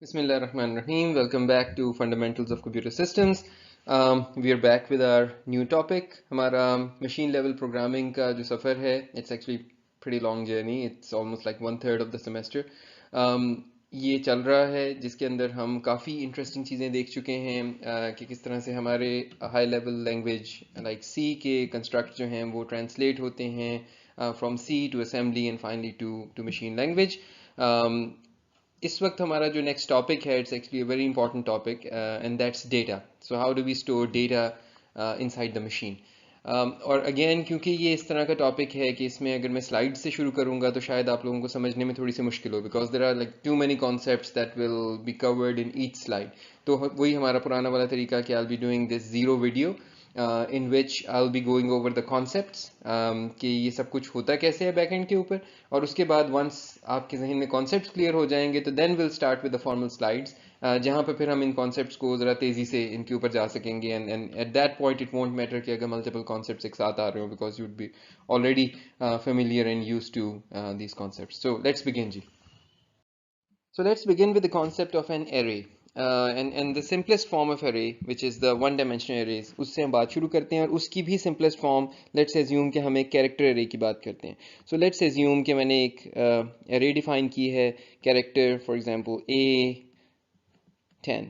Bismillahirrahmanirrahim. Welcome back to Fundamentals of Computer Systems. We are back with our new topic. हमारा machine level programming का जो सफ़र है, it's actually pretty long journey. It's almost like 1/3 of the semester. ये चल रहा है जिसके अंदर हम काफ़ी interesting चीज़ें देख चुके हैं कि किस तरह से हमारे high level language like C के construct जो हैं वो translate होते हैं from C to assembly and finally to machine language. इस वक्त हमारा जो नेक्स्ट टॉपिक है it's actually a very important topic and that's data. So how do we store data inside the machine. और अगेन क्योंकि ये इस तरह का टॉपिक है कि इसमें अगर मैं स्लाइड से शुरू करूंगा तो शायद आप लोगों को समझने में थोड़ी सी मुश्किल हो because there are like to many concepts that will be covered in each slide. तो वही हमारा पुराना वाला तरीका कि I will be doing this zero video in which I'll be going over the concepts कि ये सब कुछ होता कैसे है बैकएंड के ऊपर. और उसके बाद once आपके जहन में concepts clear हो जाएंगे तो then we'll start with the formal slides जहाँ पे फिर हम इन concepts को ज़रा तेज़ी से इनके ऊपर जा सकेंगे. and at that point it won't matter कि अगर multiple concepts एक साथ आ रहे हो because you'd be already familiar and used to these concepts. So let's begin ji. So let's begin with the concept of an array. And the simplest form of array, which is the one dimensional arrays, उससे हम बात शुरू करते हैं. और उसकी भी simplest form, let's assume कि हम एक character array की बात करते हैं. So let's assume कि मैंने एक array define की है, character for example A10.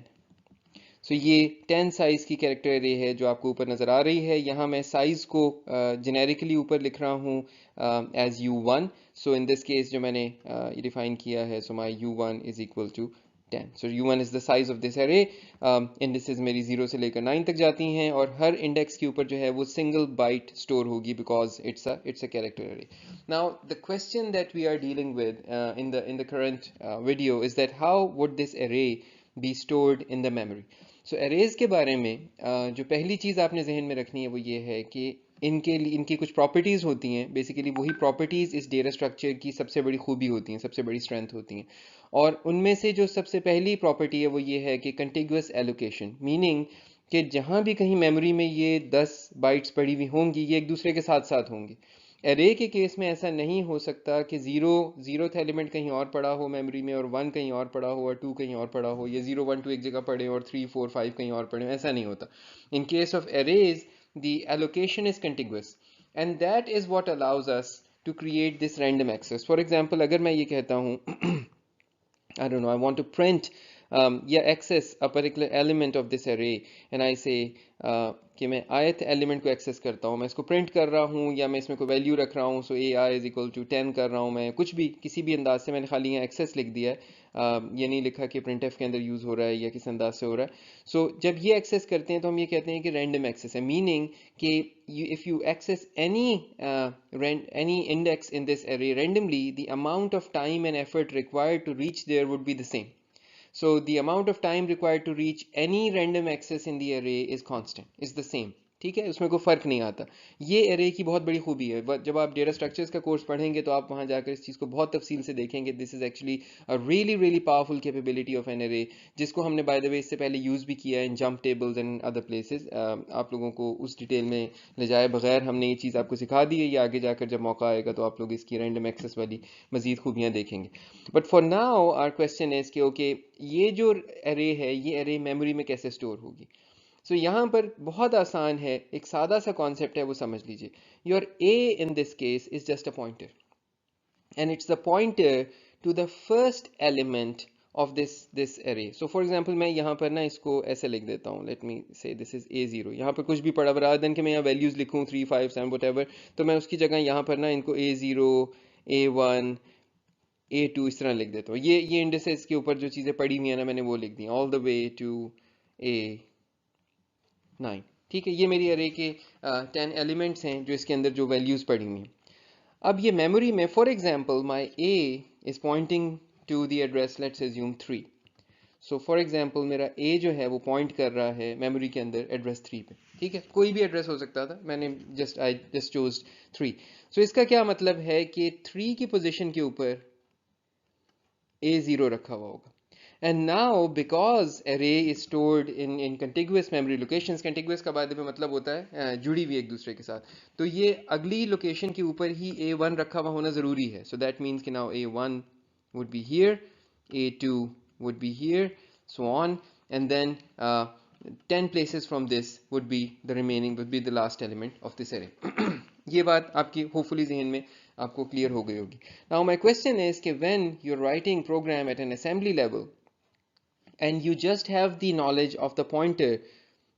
सो ये 10 साइज़ की कैरेक्टर एरे है जो आपको ऊपर नज़र आ रही है. यहाँ मैं साइज़ को जेनेरिकली ऊपर लिख रहा हूँ as U1. So in this case जो मैंने ये डिफाइन किया है, सो माई U1 is equal to 10. So U1 is the size of this array. Indexes मेरी 0 से लेकर 9 तक जाती हैं और हर इंडेक्स के ऊपर जो है वो सिंगल बाइट स्टोर होगी because it's a character array. Now the question that we are dealing with in the current video is that how would this array be stored in the memory. So arrays के बारे में जो पहली चीज़ आपने जहन में रखनी है वो ये है कि इनकी कुछ प्रॉपर्टीज़ होती हैं. बेसिकली वही प्रॉपर्टीज़ इस डेटा स्ट्रक्चर की सबसे बड़ी खूबी होती हैं, सबसे बड़ी स्ट्रेंथ होती हैं. और उनमें से जो सबसे पहली प्रॉपर्टी है वो ये है कि कंटिग्यूअस एलोकेशन, मीनिंग कि जहाँ भी कहीं मेमोरी में ये 10 बाइट्स पड़ी हुई होंगी ये एक दूसरे के साथ साथ होंगी. एरे के केस में ऐसा नहीं हो सकता कि जीरोथ एलिमेंट कहीं और पड़ा हो मेमोरी में और 1 कहीं और पड़ा हो और 2 कहीं और पड़ा हो, या 0 1 2 एक जगह पड़े और 3 4 5 कहीं और पड़े हो. ऐसा नहीं होता. In case of arrays the allocation is contiguous and that is what allows us to create this random access. For example, अगर मैं ये कहता हूँ I don't know, I want to print access a particular element of this array and I say कि मैं ith element को access करता हूँ, मैं इसको print कर रहा हूँ या मैं इसमें कोई value रख रहा हूँ. So ai is equal to 10 कर रहा हूँ मैं, कुछ भी किसी भी अंदाज से मैंने खाली यहाँ access लिख दिया है. ये नहीं लिखा कि printf के अंदर यूज़ हो रहा है या किस अंदाज से हो रहा है. So जब ये access करते हैं तो हम ये कहते हैं कि random access है, meaning कि if you access any index in this array randomly, the amount of time and effort required to reach there would be the same. So the amount of time required to reach any random access in the array is constant, is the same. ठीक है, उसमें कोई फ़र्क नहीं आता. ये array की बहुत बड़ी खूबी है. जब आप डेटा स्ट्रक्चर्स का कोर्स पढ़ेंगे तो आप वहाँ जाकर इस चीज़ को बहुत तफसील से देखेंगे. This is actually a really really powerful capability of an array, जिसको हमने बाय द वे इससे पहले यूज़ भी किया है in jump tables and other places. आप लोगों को उस डिटेल में ले जाए बगैर हमने ये चीज़ आपको सिखा दी है. ये आगे जाकर जब मौका आएगा तो आप लोग इसकी रैंडम एक्सेस वाली मज़ीद खूबियाँ देखेंगे. But for now our question is कि ओके, ये जो एरे है ये एरे मेमोरी में कैसे स्टोर होगी. सो यहाँ पर बहुत आसान है, एक सादा सा कॉन्सेप्ट है वो समझ लीजिए. Your A in this case is just a pointer and it's the pointer to the first element of this array. So for example मैं यहाँ पर ना इसको ऐसे लिख देता हूँ, let me say this is a0. यहाँ पर कुछ भी पड़ा हुआ rather than कि मैं यहाँ वैल्यूज़ लिखूँ 3 5 7 whatever, तो मैं उसकी जगह यहाँ पर ना इनको a0 a1 a2 इस तरह लिख देता हूँ. ये इंडिसेस के ऊपर जो चीज़ें पड़ी हुई हैं ना मैंने वो लिख the all the way to a9. ठीक है, ये मेरी अरे के 10 एलिमेंट्स हैं जो इसके अंदर जो वैल्यूज़ पड़ी हुई हैं. अब ये मेमोरी में for example my a is pointing to the address let's assume 3. So for example मेरा a जो है वो पॉइंट कर रहा है मेमोरी के अंदर एड्रेस 3 पे. ठीक है, कोई भी एड्रेस हो सकता था, मैंने आई जस्ट चोज 3. सो इसका क्या मतलब है कि 3 की पोजीशन के ऊपर a0 रखा हुआ होगा. And now because array is stored in contiguous memory locations, contiguous का बाद में मतलब होता है जुड़ी हुई एक दूसरे के साथ, तो ये अगली लोकेशन के ऊपर ही a1 रखा हुआ होना ज़रूरी है. So that means कि now a1 would be here, a2 would be here, so on, and then 10 places from this would be the remaining, would be the last element of this array. ये बात आपकी hopefully जहन में आपको clear हो गई होगी. Now my question is कि when you're writing program at an assembly level and you just have the knowledge of the pointer,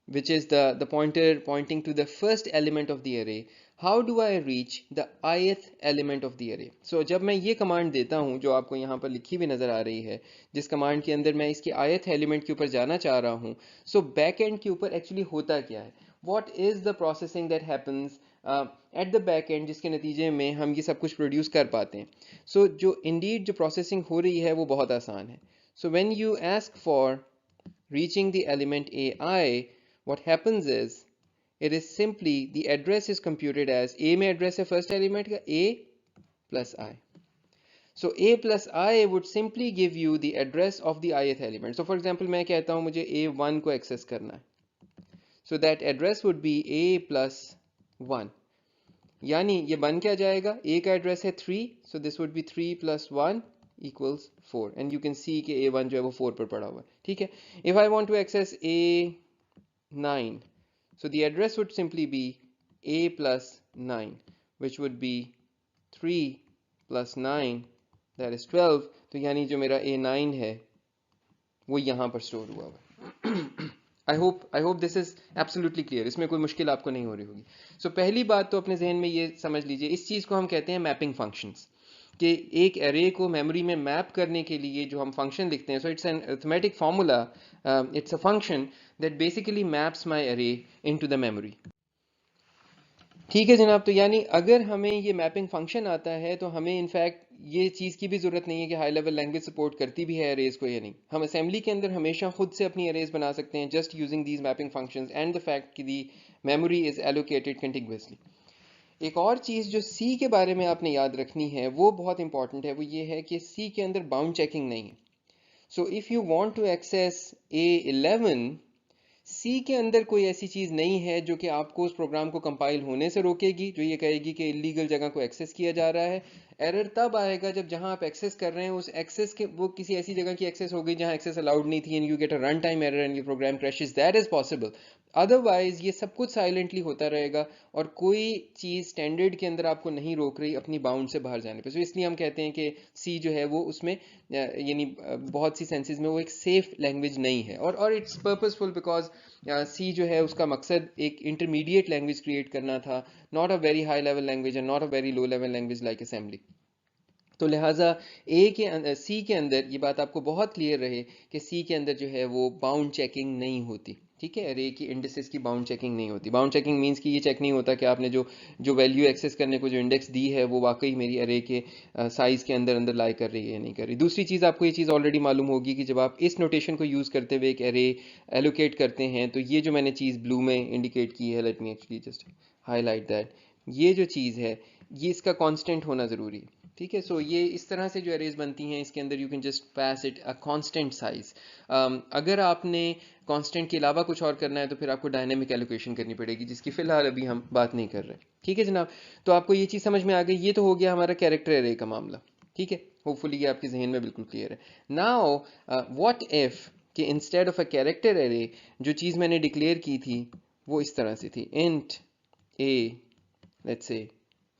which is the pointer pointing to the first element of the array, how do I reach the ith element of the array? So जब मैं ये command देता हूँ जो आपको यहाँ पर लिखी हुई नज़र आ रही है, जिस command के अंदर मैं इसकी ith element के ऊपर जाना चाह रहा हूँ, so back end के ऊपर actually होता क्या है? What is the processing that happens at the back end जिसके नतीजे में हम ये सब कुछ produce कर पाते हैं? So जो indeed जो processing हो रही है वो बहुत आसान है. So when you ask for reaching the element ai, what happens is it is simply the address is computed as a में address है first element का a plus I. So a plus I would simply give you the address of the ith element. So for example मैं कहता हूँ मुझे a1 को access करना है. So that address would be a plus 1. यानी ये बन क्या जाएगा? a का address है 3, so this would be 3 plus 1 equals 4, and you can see कि a1 जो है वो 4 पर पड़ा हुआ है. ठीक है. If I want to access a9, so the address would simply be a plus 9, which would be 3 plus 9, that is 12. तो यानी जो मेरा a9 है वो यहाँ पर स्टोर हुआ हुआ. I hope this is absolutely clear. इसमें कोई मुश्किल आपको नहीं हो रही होगी. So पहली बात तो अपने जहन में ये समझ लीजिए, इस चीज़ को हम कहते हैं मैपिंग फंक्शंस, कि एक एरे को मेमोरी में मैप करने के लिए जो हम फंक्शन लिखते हैं, so it's an arithmetic formula, it's a function that basically maps my array into the memory. ठीक है जनाब. तो यानी अगर हमें ये मैपिंग फंक्शन आता है तो हमें इनफैक्ट ये चीज़ की भी ज़रूरत नहीं है कि हाई लेवल लैंग्वेज सपोर्ट करती भी है अरेज को या नहीं. हम असेंबली के अंदर हमेशा खुद से अपनी अरेज बना सकते हैं just using these mapping functions and the fact कि दी मेमोरी इज एलोकेटेड कंटिग्युअसली. एक और चीज़ जो सी के बारे में आपने याद रखनी है वो बहुत इंपॉर्टेंट है, वो ये है कि सी के अंदर बाउंड चेकिंग नहीं है. So if you want to access A11, सी के अंदर कोई ऐसी चीज़ नहीं है जो कि आपको उस प्रोग्राम को कंपाइल होने से रोकेगी, जो ये कहेगी कि इलीगल जगह को एक्सेस किया जा रहा है. एरर तब आएगा जब जहां आप एक्सेस कर रहे हैं उस एक्सेस के वो किसी ऐसी जगह की एक्सेस हो गई जहां एक्सेस अलाउड नहीं थी, and you get a run time error and your programme crashes. That is possible. Otherwise ये सब कुछ साइलेंटली होता रहेगा और कोई चीज़ स्टैंडर्ड के अंदर आपको नहीं रोक रही अपनी बाउंड से बाहर जाने पे. सो इसलिए हम कहते हैं कि सी जो है वो उसमें यानी बहुत सी सेंसेस में वो एक सेफ लैंग्वेज नहीं है. और इट्स पर्पसफुल बिकॉज सी जो है उसका मकसद एक इंटरमीडिएट लैंग्वेज क्रिएट करना था, not a very high level language and not a very low level language like assembly. तो लिहाजा सी के अंदर ये बात आपको बहुत क्लियर रहे कि सी के अंदर जो है वो बाउंड चेकिंग नहीं होती. ठीक है. अरे की इंडेक्सेस की बाउंड चेकिंग नहीं होती. बाउंड चेकिंग मींस कि ये चेक नहीं होता कि आपने जो वैल्यू एक्सेस करने को जो इंडेक्स दी है वो वाकई मेरी अरे के साइज के अंदर अंदर लाई कर रही है या नहीं कर रही. दूसरी चीज़ आपको ये चीज़ ऑलरेडी मालूम होगी कि जब आप इस नोटेशन को यूज़ करते हुए एक अरे एलोकेट करते हैं तो ये जो मैंने चीज़ ब्लू में इंडिकेट की है, let me actually just highlight that, ये जो चीज़ है ये इसका कांस्टेंट होना ज़रूरी है. ठीक है. सो ये इस तरह से जो अरेज बनती हैं इसके अंदर you can just pass it a constant size. अगर आपने कांस्टेंट के अलावा कुछ और करना है तो फिर आपको डायनेमिक एलोकेशन करनी पड़ेगी, जिसकी फिलहाल अभी हम बात नहीं कर रहे. ठीक है जनाब. तो आपको ये चीज़ समझ में आ गई. ये तो हो गया हमारा कैरेक्टर अरे का मामला. ठीक है. होपफुली ये आपके जहन में बिल्कुल क्लियर है. नाउ व्हाट इफ कि इंस्टेड ऑफ अ कैरेक्टर अरे जो चीज़ मैंने डिक्लेयर की थी वो इस तरह से थी, int a, let's say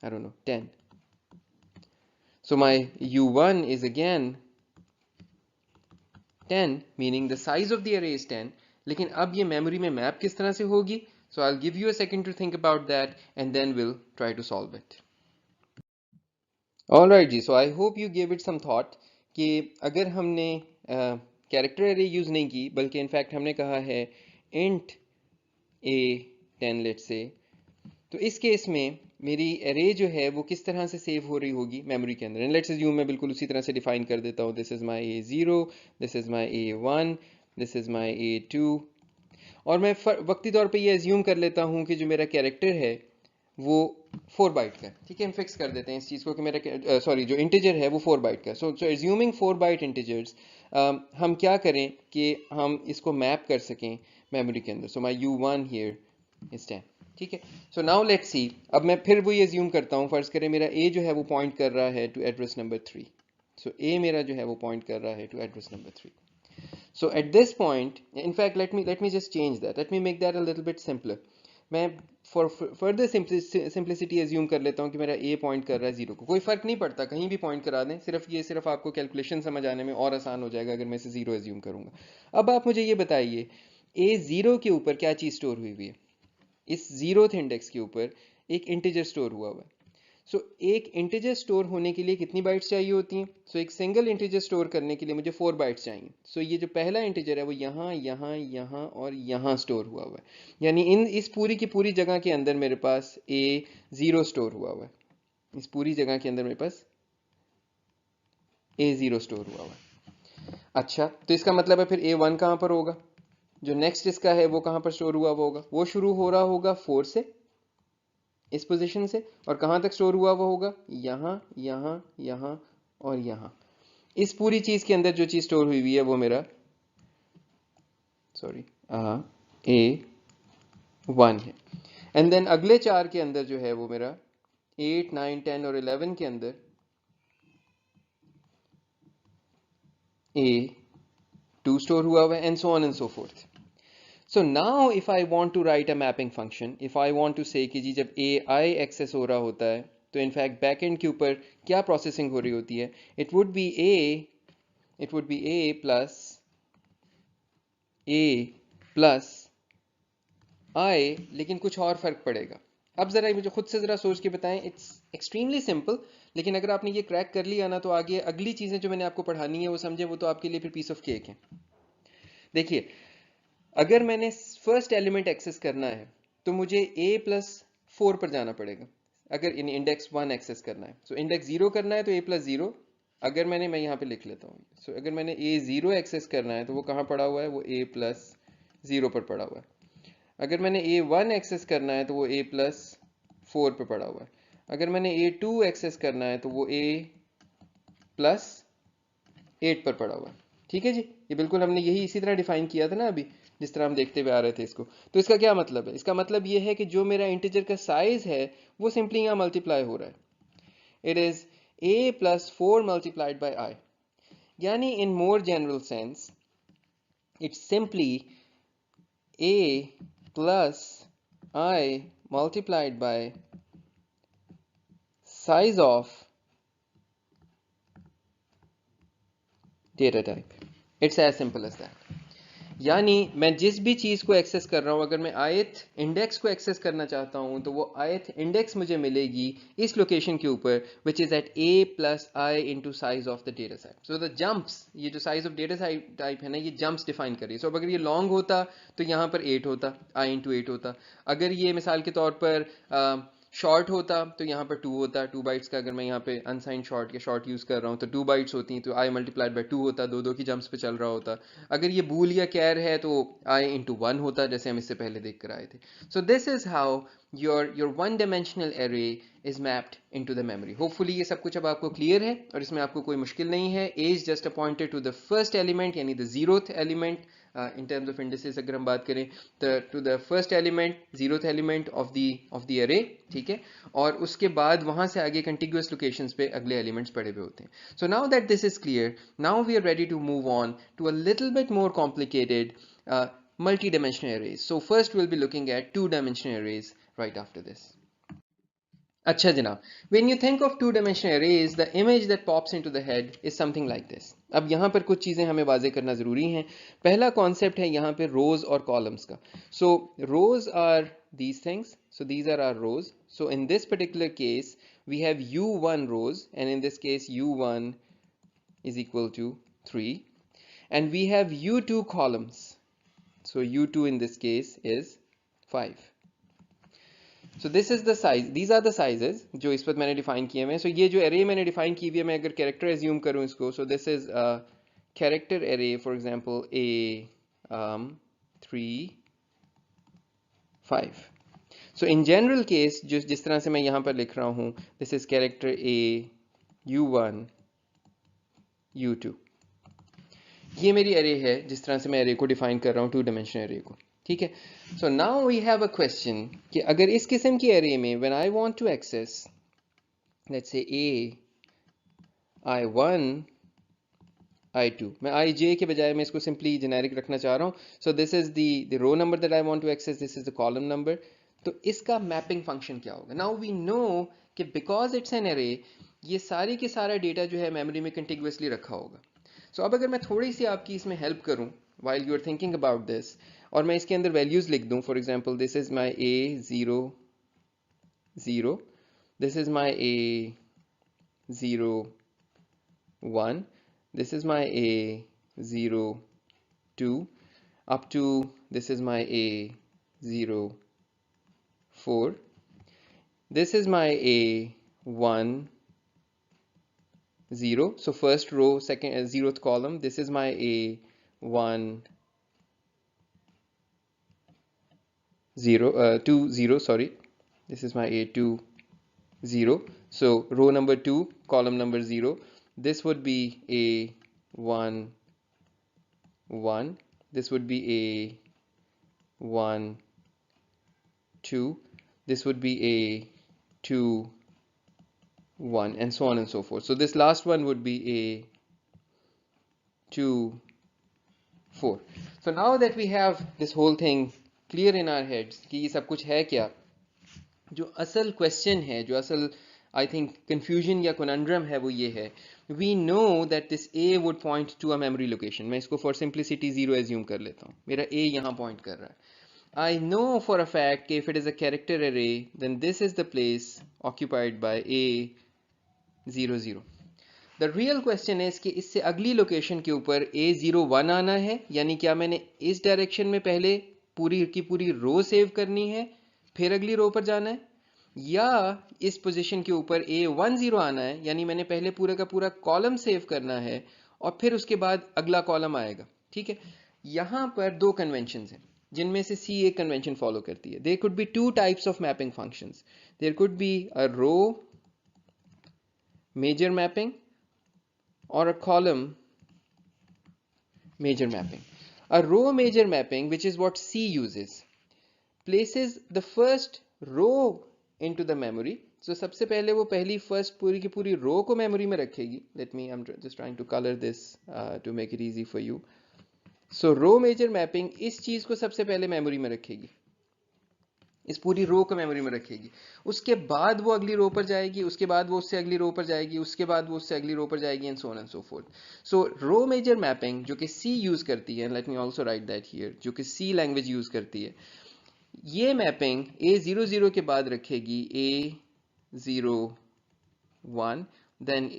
I don't know 10. So my u1 is again 10, meaning the size of the array is 10. लेकिन अब ये मेमोरी में मैप किस तरह से होगी? So I'll give you a second to think about that and then we'll try to solve it. Alright ji, so I hope you gave it some thought कि अगर हमने कैरेक्टर array यूज़ नहीं की बल्कि इनफैक्ट हमने कहा है int a10 let's say, तो इस केस में मेरी एरे जो है वो किस तरह से सेव हो रही होगी मेमोरी के अंदर. एंड लेट्स अज्यूम मैं बिल्कुल उसी तरह से डिफाइन कर देता हूँ. This is my A0, this is my A1, this is my A2. और मैं वक्ती तौर पे ये अज्यूम कर लेता हूँ कि जो मेरा कैरेक्टर है वो 4 बाइट का. ठीक है. हम फिक्स कर देते हैं इस चीज़ को कि मेरा जो इंटीजर है वो 4 बाइट का. सो अज्यूमिंग 4 बाइट इंटीजर्स, हम क्या करें कि हम इसको मैप कर सकें मेमोरी के अंदर. So my U1 here is 10. ठीक है. So now let's see. अब मैं फिर वही अज्यूम करता हूँ. फर्ज करें मेरा ए जो है वो पॉइंट कर रहा है टू एड्रेस नंबर 3. सो ए मेरा जो है वो पॉइंट कर रहा है to address number 3. So at this point, in fact, let me just change that. Let me make that a little bit simpler. मैं for further simplicity assume कर लेता हूँ कि मेरा a पॉइंट कर रहा है जीरो को. कोई फर्क नहीं पड़ता, कहीं भी पॉइंट करा दें, सिर्फ आपको कैलकुलेशन समझ आने में और आसान हो जाएगा अगर मैं इसे जीरो एज्यूम करूंगा. अब आप मुझे ये बताइए, a जीरो के ऊपर क्या चीज स्टोर हुई हुई है? इस जीरोथ इंडेक्स के ऊपर एक इंटीजर स्टोर हुआ हुआ है. सो एक इंटीजर स्टोर होने के लिए कितनी बाइट्स चाहिए होती हैं? एक सिंगल इंटीजर स्टोर करने के लिए मुझे 4 बाइट्स चाहिए. ये जो पहला इंटीजर है वो यहाँ यहाँ यहाँ और यहाँ स्टोर हुआ हुआ है. यानी इस पूरी की पूरी जगह के अंदर मेरे पास a जीरो स्टोर हुआ हुआ है. इस पूरी जगह के अंदर मेरे पास a जीरो स्टोर हुआ हुआ है. अच्छा, तो इसका मतलब है फिर a वन कहाँ पर होगा? जो नेक्स्ट इसका है वो कहाँ पर स्टोर हुआ होगा? वो शुरू हो रहा होगा 4 से, इस पोजीशन से, और कहां तक स्टोर हुआ वो होगा? यहां यहां यहां और यहां. इस पूरी चीज के अंदर जो चीज स्टोर हुई हुई है वो मेरा A1 है. एंड देन अगले चार के अंदर जो है वो मेरा 8 9 10 और 11 के अंदर A2 स्टोर हुआ हुआ है, and so on and so fourth. So now if I want to write a mapping function, if I want to say कि जी जब AI एक्सेस हो रहा होता है तो इनफैक्ट बैकएंड के ऊपर क्या प्रोसेसिंग हो रही होती है? it would be A plus I, लेकिन कुछ और फर्क पड़ेगा. अब जरा मुझे खुद से जरा सोच के बताएं. इट्स एक्सट्रीमली सिंपल, लेकिन अगर आपने ये क्रैक कर लिया ना तो आगे अगली चीजें जो मैंने आपको पढ़ानी है वो समझे, वो तो आपके लिए फिर पीस ऑफ केक है. देखिए, अगर मैंने फर्स्ट एलिमेंट एक्सेस करना है तो मुझे a+4 पर जाना पड़ेगा. अगर इन इंडेक्स 1 एक्सेस करना है, इंडेक्स 0 करना है तो a+0. अगर मैं यहाँ पे लिख लेता हूँ. अगर मैंने a0 एक्सेस करना है तो वो कहाँ पड़ा हुआ है? वो a+0 पर पड़ा हुआ है. अगर मैंने a1 एक्सेस करना है तो वो a+4 पर पड़ा हुआ है. अगर मैंने a2 एक्सेस करना है तो वो a+8 पर पड़ा हुआ है. ठीक है जी, ये बिल्कुल हमने यही इसी तरह डिफाइन किया था ना अभी, जिस तरह हम देखते हुए आ रहे थे इसको. तो इसका क्या मतलब है? इसका मतलब ये है कि जो मेरा इंटीजर का साइज है वो सिंपली यहाँ मल्टीप्लाई हो रहा है. It is a+4 multiplied by i. यानी in more general sense it's simply a+i multiplied by size of data type. It's as simple as that. यानी मैं जिस भी चीज को एक्सेस कर रहा हूं, अगर मैं ith इंडेक्स को एक्सेस करना चाहता हूं तो वो ith इंडेक्स मुझे मिलेगी इस लोकेशन के ऊपर, which is eight a+i into size of the data type. So the jumps, ये जो साइज ऑफ डेटा टाइप है ना, ये जंप्स डिफाइन करिए. अब अगर ये लॉन्ग होता तो यहाँ पर 8 होता, i इंटू 8 होता. अगर ये मिसाल के तौर पर शॉर्ट होता तो यहाँ पर 2 होता, 2 बाइट्स का. अगर मैं यहाँ पे अनसाइंड शॉर्ट या शॉर्ट यूज कर रहा हूँ तो 2 बाइट्स होती हैं, तो i मल्टीप्लाइड बाय 2 होता, दो की जंप्स पे चल रहा होता. अगर ये बूल या कैर है तो i इंटू 1 होता, जैसे हम इससे पहले देख कर आए थे. सो this is how your one dimensional array is mapped into the memory. Hopefully ये सब कुछ अब आपको क्लियर है और इसमें आपको कोई मुश्किल नहीं है. a is just appointed to the first element, यानी the zeroth element. In terms of indices अगर हम बात करें to the first element, zeroth element of the array. ठीक है, और उसके बाद वहां से आगे contiguous locations पे अगले elements पड़े हुए होते हैं. So now that this is clear, now we are ready to move on to a little bit more complicated multi-dimensional arrays. So first we'll be looking at two-dimensional arrays right after this. अच्छा जनाब, when you think of two-dimensional arrays, the image that pops into the head is something like this. अब यहाँ पर कुछ चीज़ें हमें वाजे करना ज़रूरी हैं. पहला कॉन्सेप्ट है यहाँ पे रोज और कॉलम्स का. So rows are these things. So these are our rows. So in this particular case, we have u1 rows, and in this case u1 is equal to 3, and we have u2 columns. So u2 in this case is 5. So this is the size, these are the sizes जो इस पर मैंने define किए हुए हैं. So ये जो array मैंने डिफाइन की हुई है, मैं अगर कैरेक्टर एज्यूम करूँ इसको, so this is a character array, for example a 3 5. So in general case जिस तरह से मैं यहाँ पर लिख रहा हूँ, this is character a u1 u2. ये मेरी array है जिस तरह से मैं array को डिफाइन कर रहा हूँ, टू डायमेंशनल array को. ठीक है. So now we have a question कि अगर इस किस्म की array में when I want to access, let's say a I1 I2, मैं IJ के बजाय मैं इसको सिंपली जेनेरिक रखना चाह रहा हूँ. सो this is the row number that I want to access, this is the column number. तो इसका मैपिंग फंक्शन क्या होगा? नाउ वी नो कि बिकॉज इट्स एन एरे, ये सारी के सारा डेटा जो है मेमोरी में कंटिग्यूसली रखा होगा. सो अब अगर मैं थोड़ी सी आपकी इसमें हेल्प करूँ while you are thinking about this, और मैं इसके अंदर वैल्यूज लिख दूँ. For example this is my A0 0, this is my A0 1, this is my A0 2, up to this is my A0 4, this is my A1 0, so first row, second 0th column, this is my A1 0 2 0, sorry, this is my A2 0, so row number 2, column number 0, this would be A1 1, this would be A1 2, this would be A2 1, and so on and so forth. So this last one would be A2 4. So now that we have this whole thing clear in our heads कि ये सब कुछ है क्या, जो असल question है, जो असल आई थिंक कंफ्यूजन या कॉन्ड्रम है, वो ये है. We know that this A would point to a memory location. मैं इसको फॉर सिंप्लिसिटी 0 एज्यूम कर लेता हूँ. मेरा ए यहाँ पॉइंट कर रहा है. I know for a fact कि if it is a character array, then this is the place occupied by A00. The real question is कि इससे अगली लोकेशन के ऊपर A01 आना है, यानी क्या मैंने इस डायरेक्शन में पहले पूरी की पूरी रो सेव करनी है, फिर अगली रो पर जाना है, या इस पोजीशन के ऊपर A10 आना है, यानी मैंने पहले पूरा का पूरा कॉलम सेव करना है और फिर उसके बाद अगला कॉलम आएगा. ठीक है, यहाँ पर दो कन्वेंशंस हैं जिनमें से C एक कन्वेंशन फॉलो करती है. There could be two types of mapping functions. There could be a row major mapping or a column major mapping. A row major mapping, which is what C uses, places the first row into the memory. So सबसे पहले वो पहली first पूरी की पूरी row को memory में रखेगी. I'm just trying to color this to make it easy for you. So row major mapping इस चीज को सबसे पहले memory में रखेगी, इस पूरी रो को मेमोरी में रखेगी. उसके बाद वो अगली रो पर जाएगी, उसके बाद वो उससे अगली रो पर जाएगी, उसके बाद वो उससे अगली रो पर जाएगी, and so on and so fourth. So row major mapping जो कि सी यूज करती है, let me also right that here, जो कि सी लैंग्वेज यूज करती है, ये मैपिंग A00 के बाद रखेगी A01, then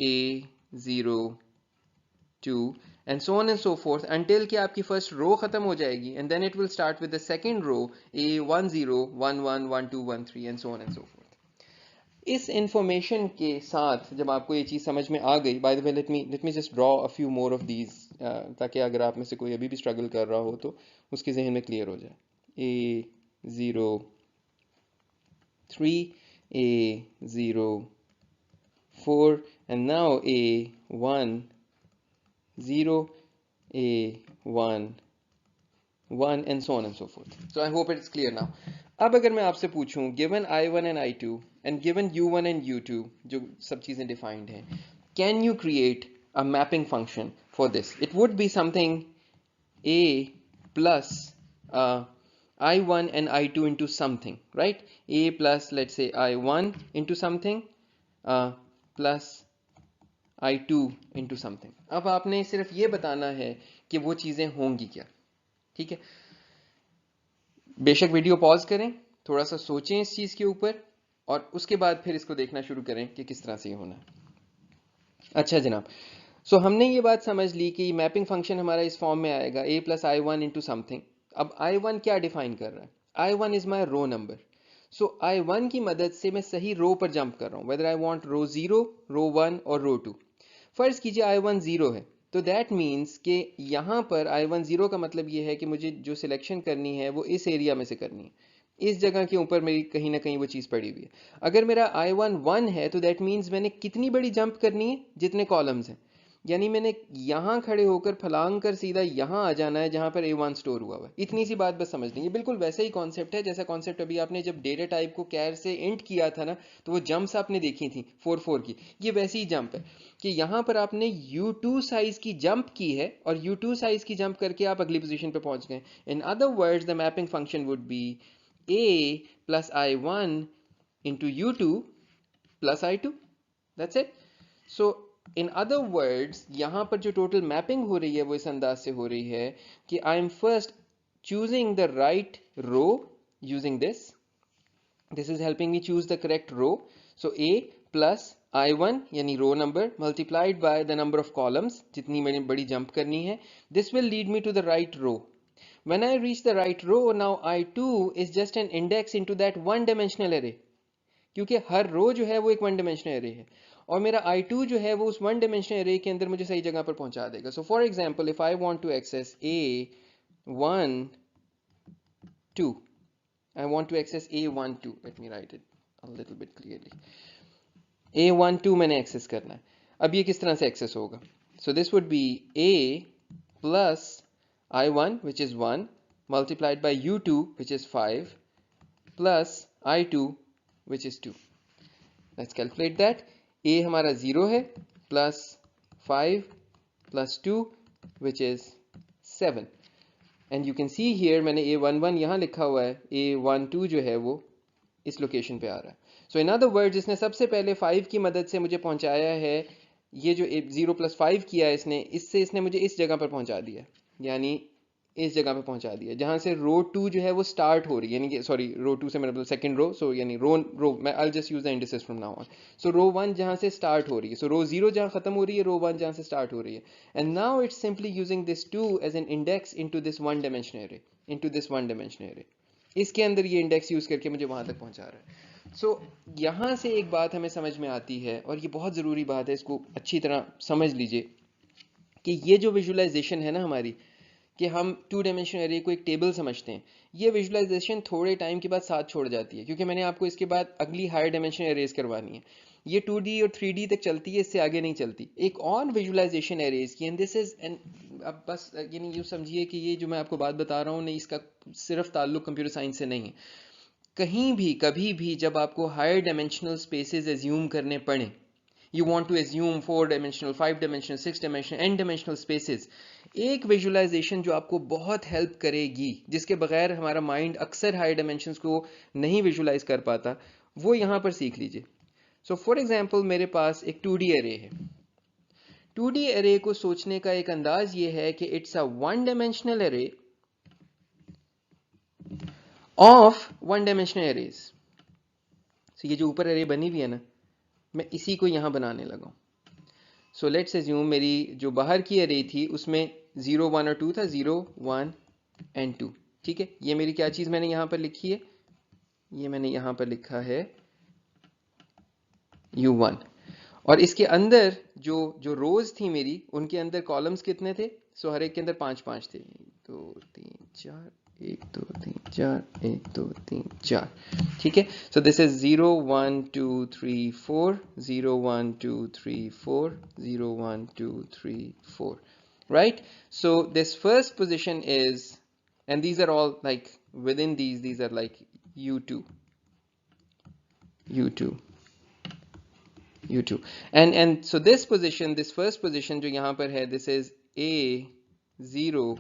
A02, and so on and so forth until कि आपकी first row खत्म हो जाएगी, and then it will start with the second row A10 11 12 13 and so on and so forth. इस information के साथ जब आपको ये चीज़ समझ में आ गई, by the way let me just draw a few more of these ताकि अगर आप में से कोई अभी भी struggle कर रहा हो तो उसके जहन में clear हो जाए. A03, A04, and now A10, A1 1, and so on and so forth. So I hope it's clear now. अब अगर मैं आपसे पूछूं given I1 and I2 and given U1 and U2, जो सब चीजें defined हैं, can you create a mapping function for this? It would be something A plus I1 and I2 into something, right? A plus, let's say, I1 into something plus I2 into something. अब आपने सिर्फ ये बताना है कि वो चीज़ें होंगी क्या. ठीक है, बेशक वीडियो पॉज करें, थोड़ा सा सोचें इस चीज़ के ऊपर, और उसके बाद फिर इसको देखना शुरू करें कि किस तरह से ये होना है. अच्छा जनाब, सो हमने ये बात समझ ली कि मैपिंग फंक्शन हमारा इस फॉर्म में आएगा A plus I1 into something. अब I1 क्या डिफाइन कर रहा है? I1 is my row number. So I1 की मदद से मैं सही रो पर जंप कर रहा हूँ, वेदर आई वॉन्ट रो 0, रो 1 और रो 2. फर्ज कीजिए I1 0 है, तो दैट मीन्स कि यहाँ पर I1 0 का मतलब ये है कि मुझे जो सिलेक्शन करनी है वो इस एरिया में से करनी है, इस जगह के ऊपर मेरी कहीं ना कहीं वो चीज़ पड़ी हुई है. अगर मेरा I1 1 है तो दैट मीन्स मैंने कितनी बड़ी जंप करनी है, जितने कॉलम्स हैं. यानी मैंने यहाँ खड़े होकर फलांग कर सीधा यहाँ आ जाना है जहाँ पर A1 स्टोर हुआ हुआ है। इतनी सी बात बस समझ लेंगे। बिल्कुल वैसा ही कॉन्सेप्ट है जैसा कॉन्सेप्ट अभी आपने जब डेटा टाइप को कैर से इंट किया था ना, तो वो जंप्स आपने देखी थी 4 की, ये वैसी ही जंप है कि यहाँ पर आपने U2 साइज की जंप की है और U2 साइज की जंप करके आप अगली पोजीशन पे पहुंच गए। इन other words the mapping function would be A plus I1 into U2 plus I2. That's it. So in other words यहाँ पर जो टोटल मैपिंग हो रही है वो इस अंदाज से हो रही है कि I am first choosing the right row using this is helping me choose the correct row. So A plus I1 यानी रो number multiplied by the number of columns, जितनी मैंने बड़ी जंप करनी है, this will lead me to the right row. When I reach the right row, now I2 is just an index into that one dimensional array. क्योंकि हर रो जो है वो एक वन डायमेंशनल एरे है और मेरा I2 जो है वो उस वन डायमेंशनल एरे के अंदर मुझे सही जगह पर पहुंचा देगा. So for example if I want to access A1 2, I want to access A1 2, let me write it a little bit clearly. A1 2 मैंने एक्सेस करना है. अब ये किस तरह से एक्सेस होगा? So this would be A plus I1 which is 1 multiplied by U2 which is 5 plus I2 which is 2. Let's calculate that. A हमारा 0 है plus 5 plus 2 which is 7. And you can see here मैंने A11 यहाँ लिखा हुआ है, A12 जो है वो इस लोकेशन पे आ रहा है. So in other words इसने सबसे पहले 5 की मदद से मुझे पहुंचाया है, ये जो 0 plus 5 किया है इसने, इससे इसने मुझे इस जगह पर पहुंचा दिया, यानी इस जगह पे पहुंचा दिया जहां से रो 2 जो है वो स्टार्ट हो रही है, यानी कि सॉरी रो 2 से मेरा मतलब सेकंड रो, सो यानी रो मैं I just use the indices from now on. So row 1 जहां से स्टार्ट हो रही है, सो रो 0 जहां खत्म हो रही है, रो 1 जहां से स्टार्ट हो रही है. And now it's simply using this 2 as an index into this one dimensional array, into this one dimensional array. इसके अंदर ये इंडेक्स यूज करके मुझे वहां तक पहुंचा रहा है. सो यहां से एक बात हमें समझ में आती है और ये बहुत ज़रूरी बात है, इसको अच्छी तरह समझ लीजिए कि ये जो विजुअलाइजेशन है ना हमारी, कि हम टू डायमेंशनल एरे को एक टेबल समझते हैं, ये विजुअलाइजेशन थोड़े टाइम के बाद साथ छोड़ जाती है, क्योंकि मैंने आपको इसके बाद अगली हायर डायमेंशनल एरेज करवानी है. ये 2D और 3D तक चलती है, इससे आगे नहीं चलती. एक और विजुअलाइजेशन एरेज की, एंड दिस इज एन, अब बस यानी यूँ समझिए कि ये जो मैं आपको बात बता रहा हूँ नहीं, इसका सिर्फ ताल्लुक कंप्यूटर साइंस से नहीं है. कहीं भी कभी भी जब आपको हायर डायमेंशनल स्पेसेस एज्यूम करने पड़े, you want to assume 4 dimensional 5 dimensional 6 dimensional n dimensional spaces, एक विजुअलाइजेशन जो आपको बहुत हेल्प करेगी, जिसके बगैर हमारा माइंड अक्सर हाई डायमेंशंस को नहीं विजुअलाइज कर पाता, वो यहाँ पर सीख लीजिए. सो फॉर एग्जांपल मेरे पास एक 2D एरे है. 2D एरे को सोचने का एक अंदाज ये है कि it's a one dimensional array of one dimensional arrays. So ये जो ऊपर एरे बनी हुई है ना, मैं इसी को यहाँ बनाने लगा. सो लेट्स एज्यूम मेरी जो बाहर की एरे थी उसमें 0 1 और 2 था, 0 1 एंड 2. ठीक है, ये मेरी क्या चीज़ मैंने यहाँ पर लिखी है, ये मैंने यहाँ पर लिखा है U1. और इसके अंदर जो जो रोज थी मेरी, उनके अंदर कॉलम्स कितने थे? सो हर एक के अंदर 5 5 थे. 1 2 3 4 1 2 3 4 1 2 3 4. ठीक है, so this is 0 1 2 3 4 0 1 2 3 4 0 1 2 3 4, right? So this first position is, and these are all like within these are like U2 U2 and so this position, this first position जो यहाँ पर है, this is A0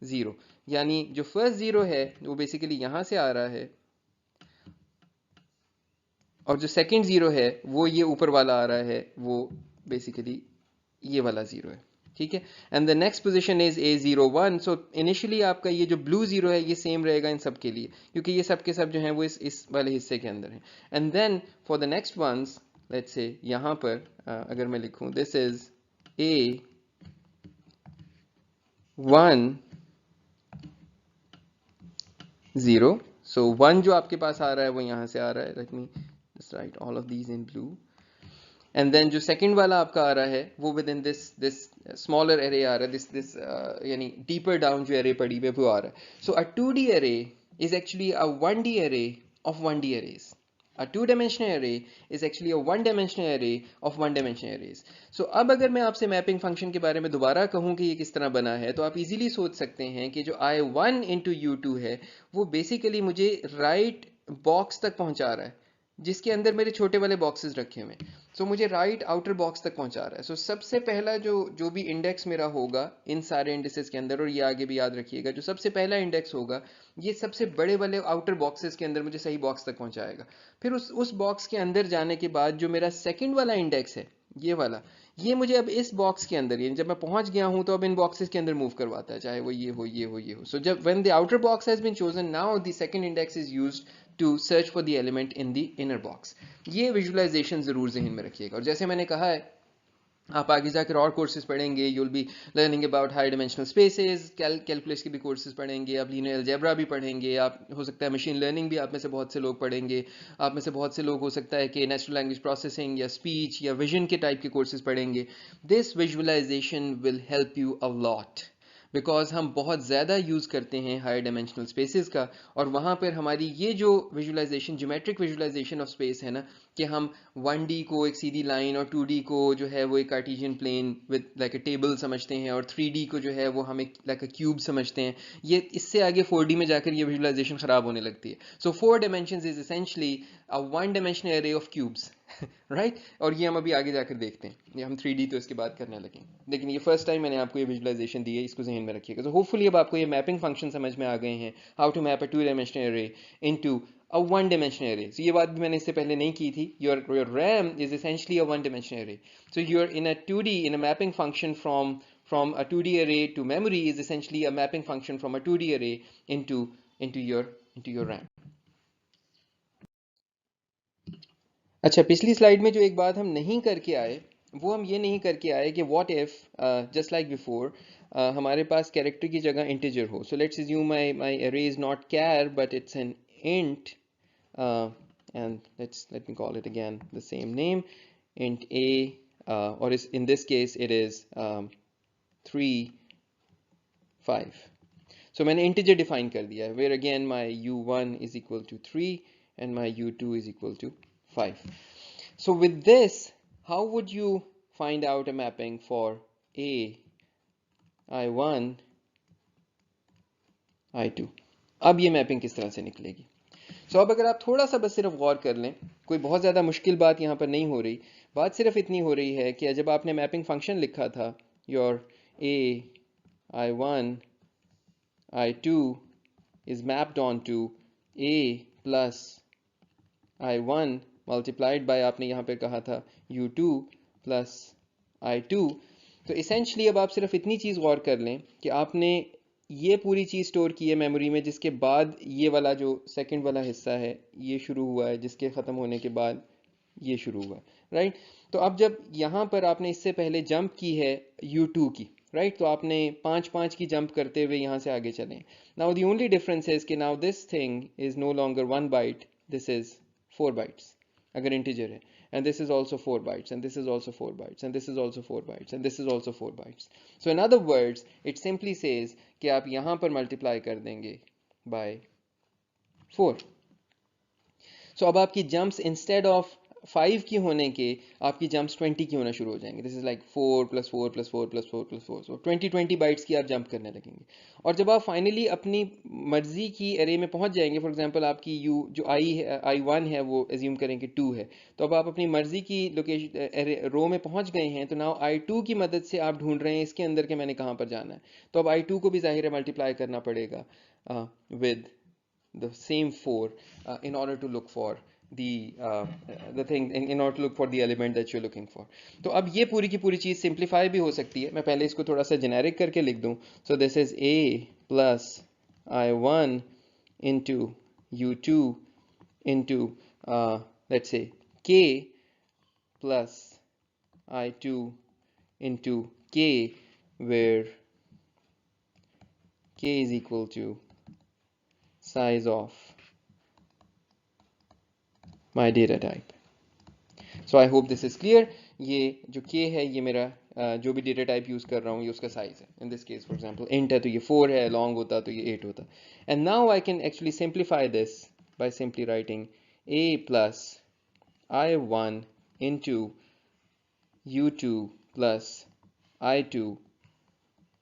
0, यानी जो फर्स्ट 0 है वो basically यहाँ से आ रहा है और जो सेकंड 0 है वो ये ऊपर वाला आ रहा है, वो बेसिकली ये वाला 0 है. ठीक है, and the next position is A01. So initially आपका ये जो ब्लू 0 है ये सेम रहेगा इन सब के लिए, क्योंकि ये सब के सब जो हैं वो इस वाले हिस्से के अंदर हैं. And then for the next once, let's say यहाँ पर अगर मैं लिखूं दिस इज A1 0. सो 1 जो आपके पास आ रहा है वो यहाँ से आ रहा है, let me just write all of these in blue. And then जो सेकंड वाला आपका आ रहा है वो within this smaller array आ रहा है, दिस यानी डीपर डाउन जो एरे पड़ी हुई है वो आ रहा है. सो अ 2D array is actually a 1D array of 1D arrays. A two-dimensional array is actually a one-dimensional array of one-dimensional arrays. So अब अगर मैं आपसे मैपिंग फंक्शन के बारे में दोबारा कहूँ कि ये किस तरह बना है, तो आप इजीली सोच सकते हैं कि जो I1 इंटू U2 है वो बेसिकली मुझे राइट बॉक्स तक पहुंचा रहा है, जिसके अंदर मेरे छोटे वाले बॉक्सेस रखे हुए हैं. सो मुझे राइट आउटर बॉक्स तक पहुंचा रहा है. सो सबसे पहला जो जो भी इंडेक्स मेरा होगा इन सारे इंडिसेस के अंदर, और ये आगे भी याद रखिएगा, जो सबसे पहला इंडेक्स होगा ये सबसे बड़े वाले आउटर बॉक्सेस के अंदर मुझे सही बॉक्स तक पहुंचाएगा. फिर उस बॉक्स के अंदर जाने के बाद जो मेरा सेकंड वाला इंडेक्स है, ये वाला, ये मुझे अब इस बॉक्स के अंदर, यानी जब मैं पहुंच गया हूं तो अब इन बॉक्सेस के अंदर मूव करवाता है, चाहे वो ये हो ये हो ये हो. सो जब when the outer box has been chosen, now the second index is used to search for the element in the inner box. ये विजुअलाइजेशन जरूर जहन में रखिएगा. और जैसे मैंने कहा है, आप आगे जाकर और कोर्सेज पढ़ेंगे, you'll be learning about high dimensional spaces, calculus के भी कोर्सेज पढ़ेंगे, आप लीनियर अलजेब्रा भी पढ़ेंगे, आप हो सकता है मशीन लर्निंग भी आप में से बहुत से लोग पढ़ेंगे, आप में से बहुत से लोग हो सकता है कि नेचुरल लैंग्वेज प्रोसेसिंग या स्पीच या विजन के टाइप के कोर्सेज पढ़ेंगे. This visualisation will help you a lot, because हम बहुत ज़्यादा यूज़ करते हैं हायर डायमेंशनल स्पेसेस का, और वहाँ पर हमारी ये जो visualisation, geometric visualisation of space है ना, कि हम 1D को एक सीधी लाइन और 2D को जो है वो एक Cartesian plane with like a table समझते हैं, और 3D को जो है वो हम एक लाइक अ क्यूब समझते हैं. ये इससे आगे 4D में जाकर ये विजुअलाइजेशन ख़राब होने लगती है. सो 4 dimensions is essentially a one dimensional array of cubes, right. और ये हम अभी आगे जाकर देखते हैं, ये हम 3D तो इसके बाद करने लगे, लेकिन ये फर्स्ट टाइम मैंने आपको ये विजुअलाइजेशन दी है, इसको जहन में रखिएगा. तो होपफुली अब आपको ये मैपिंग फंक्शन समझ में आ गए हैं, how to map a two dimensional array into a one dimensional array. So ये बात भी मैंने इससे पहले नहीं की थी. Your RAM is essentially a one dimensional array. So you're in a 2D, in a mapping function from a 2D array to memory is essentially a mapping function from a 2D array into your RAM. अच्छा, पिछली slide में जो एक बात हम नहीं करके आए, वो हम ये नहीं करके आए कि what if just like before हमारे पास कैरेक्टर की जगह इंटीजर हो. So let's assume my array is not char but it's an int, and let me call it again the same name, int a, or in this case it is 3 5. So मैंने integer define कर दिया है, where again my u1 is equal to 3 and my u2 is equal to 5. So with this, how would you find out a mapping for a i1 i2? अब ये mapping किस तरह से निकलेगी? सो अब अगर आप थोड़ा सा बस सिर्फ गौर कर लें, कोई बहुत ज़्यादा मुश्किल बात यहाँ पर नहीं हो रही, बात सिर्फ इतनी हो रही है कि जब आपने मैपिंग फंक्शन लिखा था, your a i1 i2 is mapped onto a plus i1 multiplied by, आपने यहाँ पे कहा था u2 plus i2. तो इसेंशली अब आप सिर्फ इतनी चीज़ गौर कर लें कि आपने ये पूरी चीज़ स्टोर की है मेमोरी में, जिसके बाद ये वाला जो सेकंड वाला हिस्सा है ये शुरू हुआ है, जिसके ख़त्म होने के बाद ये शुरू हुआ है, राइट. तो अब जब यहाँ पर आपने इससे पहले जंप की है u2 की, राइट, तो आपने 5 5 की जंप करते हुए यहाँ से आगे चलें. Now the only difference is कि now this thing is no longer 1 byte, this is 4 bytes अगर इंटीजर है, and this is also 4 bytes, and this is also 4 bytes, and this is also 4 bytes, and this is also 4 bytes. So in other words, it simply says कि आप यहाँ पर multiply कर देंगे by 4. So अब आपकी jumps instead of 5 की होने के आपकी jumps 20 की होना शुरू हो जाएंगे. This is like 4 plus 4 plus 4 plus 4 plus 4. So 20 bytes की आप जंप करने लगेंगे. और जब आप फाइनली अपनी मर्जी की एरे में पहुंच जाएंगे, फॉर एग्जांपल आपकी u जो i1 है वो एज्यूम करें कि 2 है, तो अब आप अपनी मर्जी की लोकेशन रो में पहुंच गए हैं, तो नाउ i2 की मदद से आप ढूंढ रहे हैं इसके अंदर के मैंने कहाँ पर जाना है. तो अब i2 को भी जाहिर है मल्टीप्लाई करना पड़ेगा with the same 4 in order to look for the thing, in order to look for the element that you're looking for. तो अब ये पूरी की पूरी चीज़ सिंप्लीफाई भी हो सकती है. मैं पहले इसको थोड़ा सा जेनेरिक करके लिख दूं. So this is a plus i1 into u2 into let's say k plus i2 into k, where k is equal to size of my data type. So I hope this is clear. ये जो k है ये मेरा जो भी data type use कर रहा हूँ ये उसका साइज है. इन this case for example int है तो ये 4 है, लॉन्ग होता तो ये 8 होता. And now I can actually simplify this by simply writing a plus I1 into U2 plus I2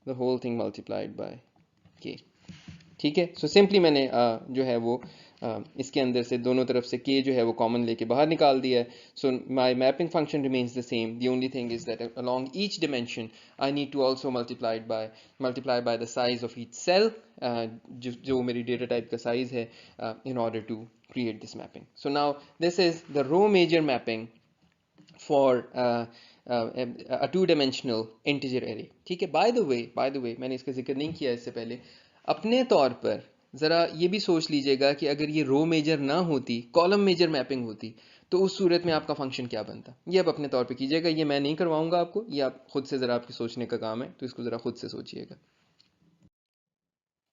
the whole thing multiplied by k. ठीक है, सो सिंपली मैंने जो है वो इसके अंदर से दोनों तरफ से k जो है वो कॉमन लेके बाहर निकाल दिया है. So my mapping function remains the same. The only thing is that along each dimension I need to also multiply by the size of each cell, जो मेरी डेटा टाइप का साइज है, in order to create this mapping. So now this is the row major mapping for a two-dimensional integer array. ठीक है. by the way मैंने इसका जिक्र नहीं किया इससे पहले. अपने तौर पर ज़रा ये भी सोच लीजिएगा कि अगर ये रो मेजर ना होती, कॉलम मेजर मैपिंग होती, तो उस सूरत में आपका फंक्शन क्या बनता. ये अब अपने तौर पे कीजिएगा. ये मैं नहीं करवाऊंगा आपको, ये आप खुद से ज़रा आपके सोचने का काम है, तो इसको ज़रा खुद से सोचिएगा.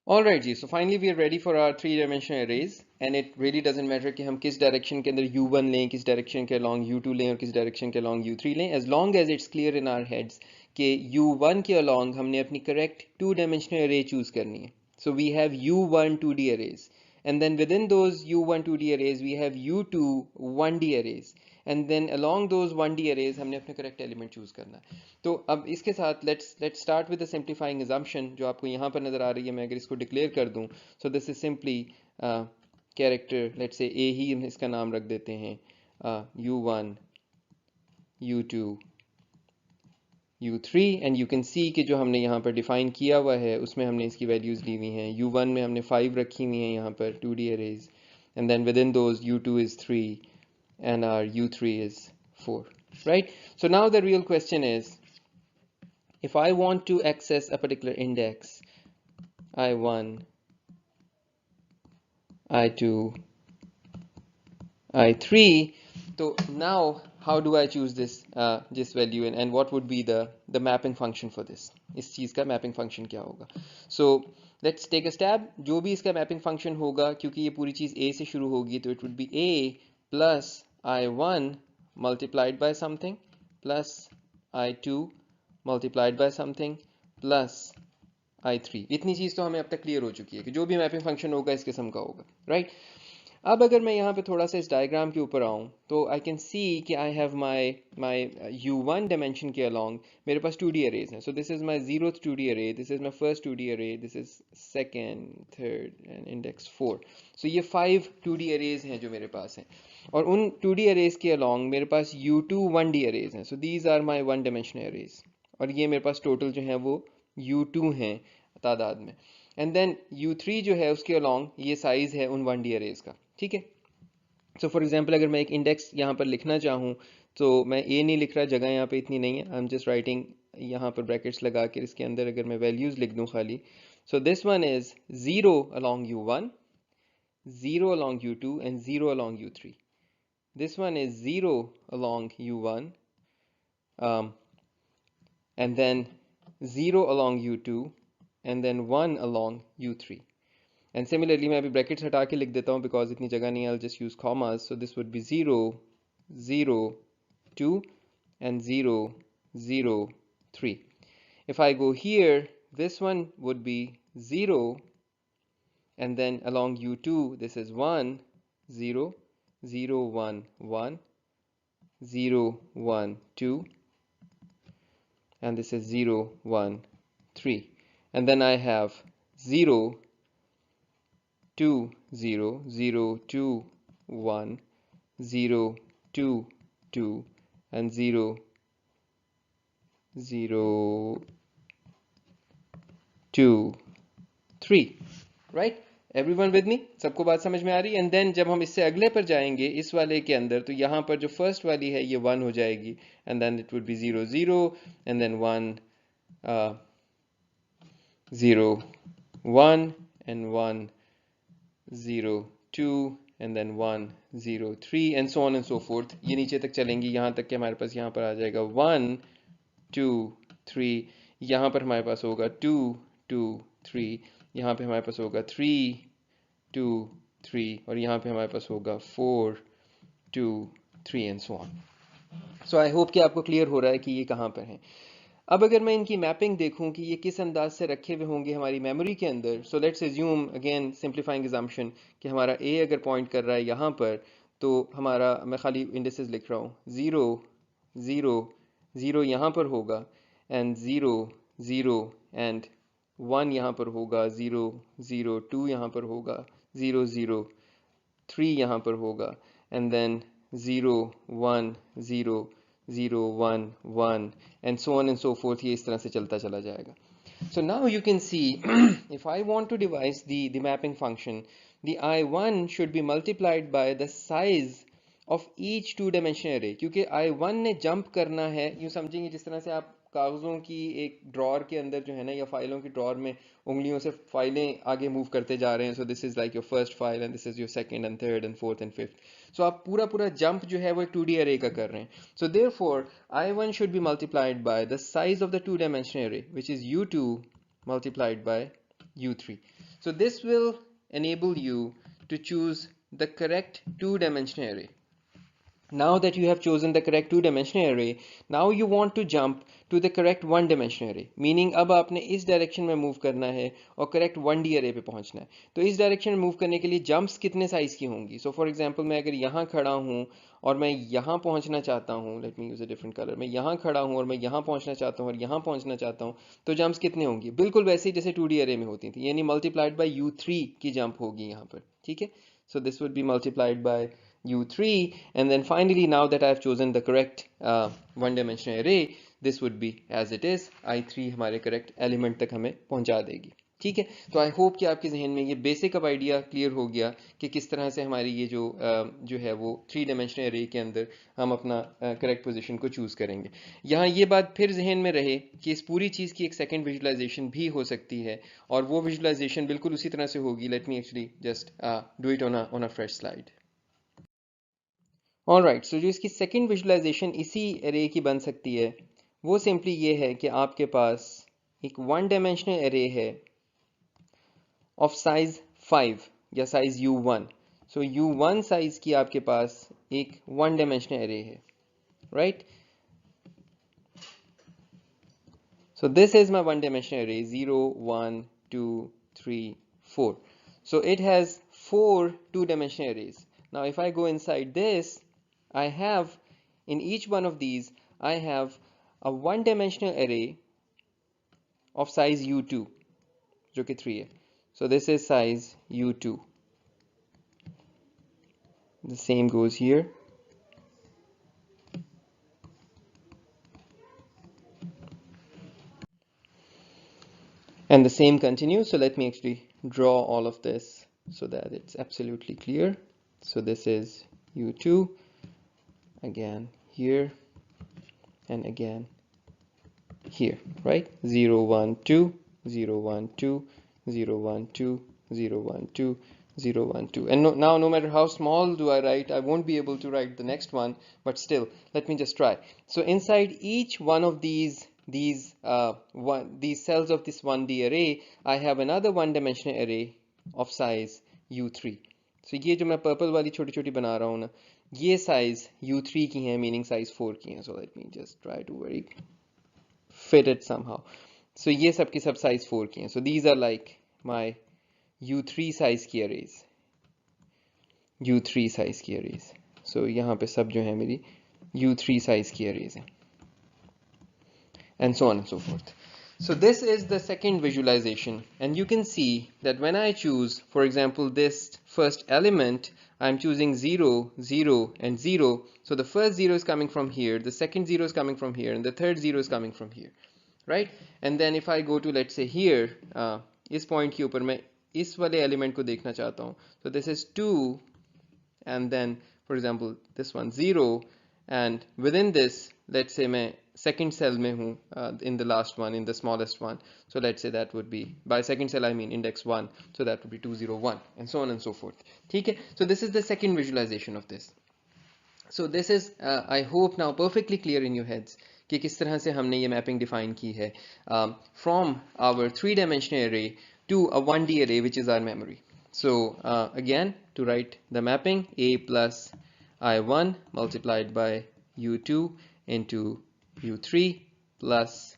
Alright ji, so finally we are ready for our three-dimensional arrays, and it really doesn't matter कि हम किस direction के अंदर U1 लें, किस direction के along U2 लें और किस direction के along U3 लें, as long as it's clear in our heads कि U1 के along हमने अपनी correct two-dimensional array choose करनी है. So we have U1 2D arrays, and then within those U1 2D arrays we have U2 1D arrays, and then along those 1D arrays हमने अपने correct element choose करना है. तो अब इसके साथ let's start with the simplifying assumption जो आपको यहाँ पर नज़र आ रही है. मैं अगर इसको डिक्लेयर कर दूँ, so this is simply character, let's say a ही हम इसका नाम रख देते हैं, U1 U2 U3, and you can see कि जो हमने यहाँ पर डिफाइन किया हुआ है उसमें हमने इसकी वैल्यूज़ ली हुई हैं. U1 में हमने 5 रखी हुई हैं यहाँ पर 2D arrays, and then within those U2 is 3 and our U3 is 4, right? So now the real question is, if I want to access a particular index, I1, I2, I3, so now how do I choose this value, and what would be the mapping function for this? इस चीज़ का mapping function क्या होगा? So let's take a stab. जो भी इसका mapping function होगा, क्योंकि ये पूरी चीज़ A से शुरू होगी, तो it would be A plus I1 multiplied by something plus I2 multiplied by something plus I3. इतनी चीज़ तो हमें अब तक क्लियर हो चुकी है कि जो भी मैपिंग फंक्शन होगा इस किस्म का होगा, राइट? अब अगर मैं यहाँ पे थोड़ा सा इस डायग्राम के ऊपर आऊँ, तो आई कैन सी कि I have my U1 dimension के अलॉन्ग मेरे पास 2D अरेज हैं. So this is my 0th 2D अरे, this is my first 2D अरे, this is second, third and index 4. सो ये 5 2D अरेज हैं जो मेरे पास हैं, और उन 2D अरेज के अलॉन्ग मेरे पास U2 1D अरेज हैं. So these are my one dimensional arrays, और ये मेरे पास टोटल जो है वो U2 हैं तादाद में. एंड देन U3 जो है उसके अलॉन्ग ये साइज है उन 1D अरेज का. ठीक है. सो फॉर एग्जांपल अगर मैं एक इंडेक्स यहाँ पर लिखना चाहूँ, तो मैं ए नहीं लिख रहा, जगह यहाँ पे इतनी नहीं है, आई एम जस्ट राइटिंग यहाँ पर ब्रैकेट्स लगा के इसके अंदर अगर मैं वैल्यूज लिख दूँ खाली. So this one is 0 along U1, 0 along U2 and 0 along U3. This one is 0 along U1, and then 0 along U2 and then 1 along U3. And similarly मैं अभी ब्रैकेट्स हटा के लिख देता हूँ बिकॉज इतनी जगह नहीं है. I'll just use commas. So this would be 0 0 2 and 0 0 3. If I go here, this one would be 0, and then along U2 this is 1 0 0 1 1 0 1 2, and this is 0 1 3, and then I have 0 2 0 0 2 1 0 2 2 and 0 0 2 3. Right, everyone with me? सबको बात समझ में आ रही है? And then जब हम इससे अगले पर जाएंगे इस वाले के अंदर, तो यहाँ पर जो फर्स्ट वाली है ये 1 हो जाएगी, and then it would be 0 0 and then 1 0 1 and 1 0 2 and then 1 0 3 and so on and so forth. ये नीचे तक चलेंगी यहाँ तक कि हमारे पास यहाँ पर आ जाएगा 1 2 3, यहाँ पर हमारे पास होगा 2 2 3, यहाँ पे हमारे पास होगा 3 2 3, और यहाँ पे हमारे पास होगा 4 2 3 and so on. So I hope कि आपको क्लियर हो रहा है कि ये कहाँ पर हैं. अब अगर मैं इनकी मैपिंग देखूं कि ये किस अंदाज से रखे हुए होंगे हमारी मेमोरी के अंदर, so let's assume again simplifying assumption कि हमारा ए अगर पॉइंट कर रहा है यहाँ पर, तो हमारा, मैं खाली इंडिसेस लिख रहा हूँ, 0 0 0 यहाँ पर होगा, एंड 0 0 एंड 1 यहाँ पर होगा, 0 0 2 यहाँ पर होगा, 0 0 3 यहाँ पर होगा, and then 0 1 0 0 1 1 and so on and so forth, ये इस तरह से चलता चला जाएगा. So now you can see if I want to devise the mapping function, the I1 should be multiplied by the size of each two dimensional array. क्योंकि I1 ने jump करना है, यूँ समझेंगे जिस तरह से आप कागज़ों की एक ड्रॉर के अंदर जो है ना, या फाइलों की ड्रॉर में उंगलियों से फाइलें आगे मूव करते जा रहे हैं. So this is like your first file and this is your second and third and fourth and fifth. So आप पूरा पूरा जंप जो है वो एक 2D array का कर रहे हैं. So therefore I1 should be multiplied by the size of the two dimensional array, which is U2 multiplied by U3. So this will enable you to choose the correct two-dimensional array. Now that you have chosen the correct two-dimensional array, now you want to jump to the correct one-dimensional array. Meaning अब आपने इस direction में move करना है और correct 1D array पे पहुंचना है. तो इस डायरेक्शन में मूव करने के लिए जंप्स कितने साइज की होंगी? सो फॉर एग्जांपल मैं अगर यहाँ खड़ा हूँ और मैं यहाँ पहुँचना चाहता हूँ, let me use a different colour, मैं यहाँ खड़ा हूँ और मैं यहाँ पहुँचना चाहता हूँ और यहाँ पहुँचना चाहता हूँ, तो जंप्स कितने होंगी? बिल्कुल वैसे ही जैसे 2D array में होती थी, यानी मल्टीप्लाइड बाई U3 की जंप होगी यहाँ पर. ठीक है, so this would be multiplied by U3, and then finally, now that I have chosen the correct one-dimensional array, this would be as it is. I3 हमारे correct element तक हमें पहुंचा देगी. ठीक है, तो आई होप कि आपके जहन में ये बेसिक अब आइडिया क्लियर हो गया कि किस तरह से हमारी ये जो है वो 3-dimensional array के अंदर हम अपना करेक्ट पोजीशन को चूज़ करेंगे. यहाँ ये बात फिर जहन में रहे कि इस पूरी चीज़ की एक सेकंड विजुलाइजेशन भी हो सकती है, और वो विजुलाइजेशन बिल्कुल उसी तरह से होगी. Let me actually just do it on a fresh slide. Alright, so जो इसकी सेकंड विजुलाइजेशन इसी एरे की बन सकती है, वो सिंपली ये है कि आपके पास एक वन डायमेंशनल एरे है ऑफ साइज 5 या साइज U1. सो U1 साइज की आपके पास एक वन डायमेंशनल एरे है, right? So this is my one-dimensional array, 0, 1, 2, 3, 4. So it has 4 two-dimensional arrays. Now if I go inside this, I have, in each one of these, I have a one-dimensional array of size U2, जो कि 3 है. So this is size U2. The same goes here. And the same continues. So let me actually draw all of this so that it's absolutely clear. So this is U2, again here, and again here, right? 0, 1, 2, 0, 1, 2, 0, 1, 2, 0, 1, 2, 0, 1, 2. And now no matter how small do I write, I won't be able to write the next one, but still, let me just try. So inside each one of these cells of this 1D array, I have another one-dimensional array of size U3. So ये जो मैं purple वाली छोटी छोटी बना रहा हूँ ना, ये साइज U3 की हैं, मीनिंग साइज 4 की हैं. So let me just try to very fit it somehow. So ये सब की सब साइज 4 की हैं. So these are like my U3 size की arrays. U3 साइज की arrays. So यहाँ पे सब जो है मेरी U3 साइज की arrays हैं. And so on and so forth. So this is the second visualization, and you can see that when I choose, for example, this first element, I'm choosing 0, 0, and 0. So the first 0 is coming from here, the second 0 is coming from here, and the third 0 is coming from here, right? And then if I go to, let's say here, इस point के ऊपर मैं इस वाले element को देखना चाहता हूँ. So this is 2, and then for example this one 0, and within this, let's say मैं second cell में हूँ, in the last one, in the smallest one. So let's say that would be, by second cell I mean index 1, so that would be 201, and so on and so forth. ठीक है, so this is the second visualization of this. So this is I hope now perfectly clear in your heads कि किस तरह से हमने ये mapping define की है from our 3-dimensional array to a 1D array, which is our memory. So again, to write the mapping, a plus I1 multiplied by U2 into U3 plus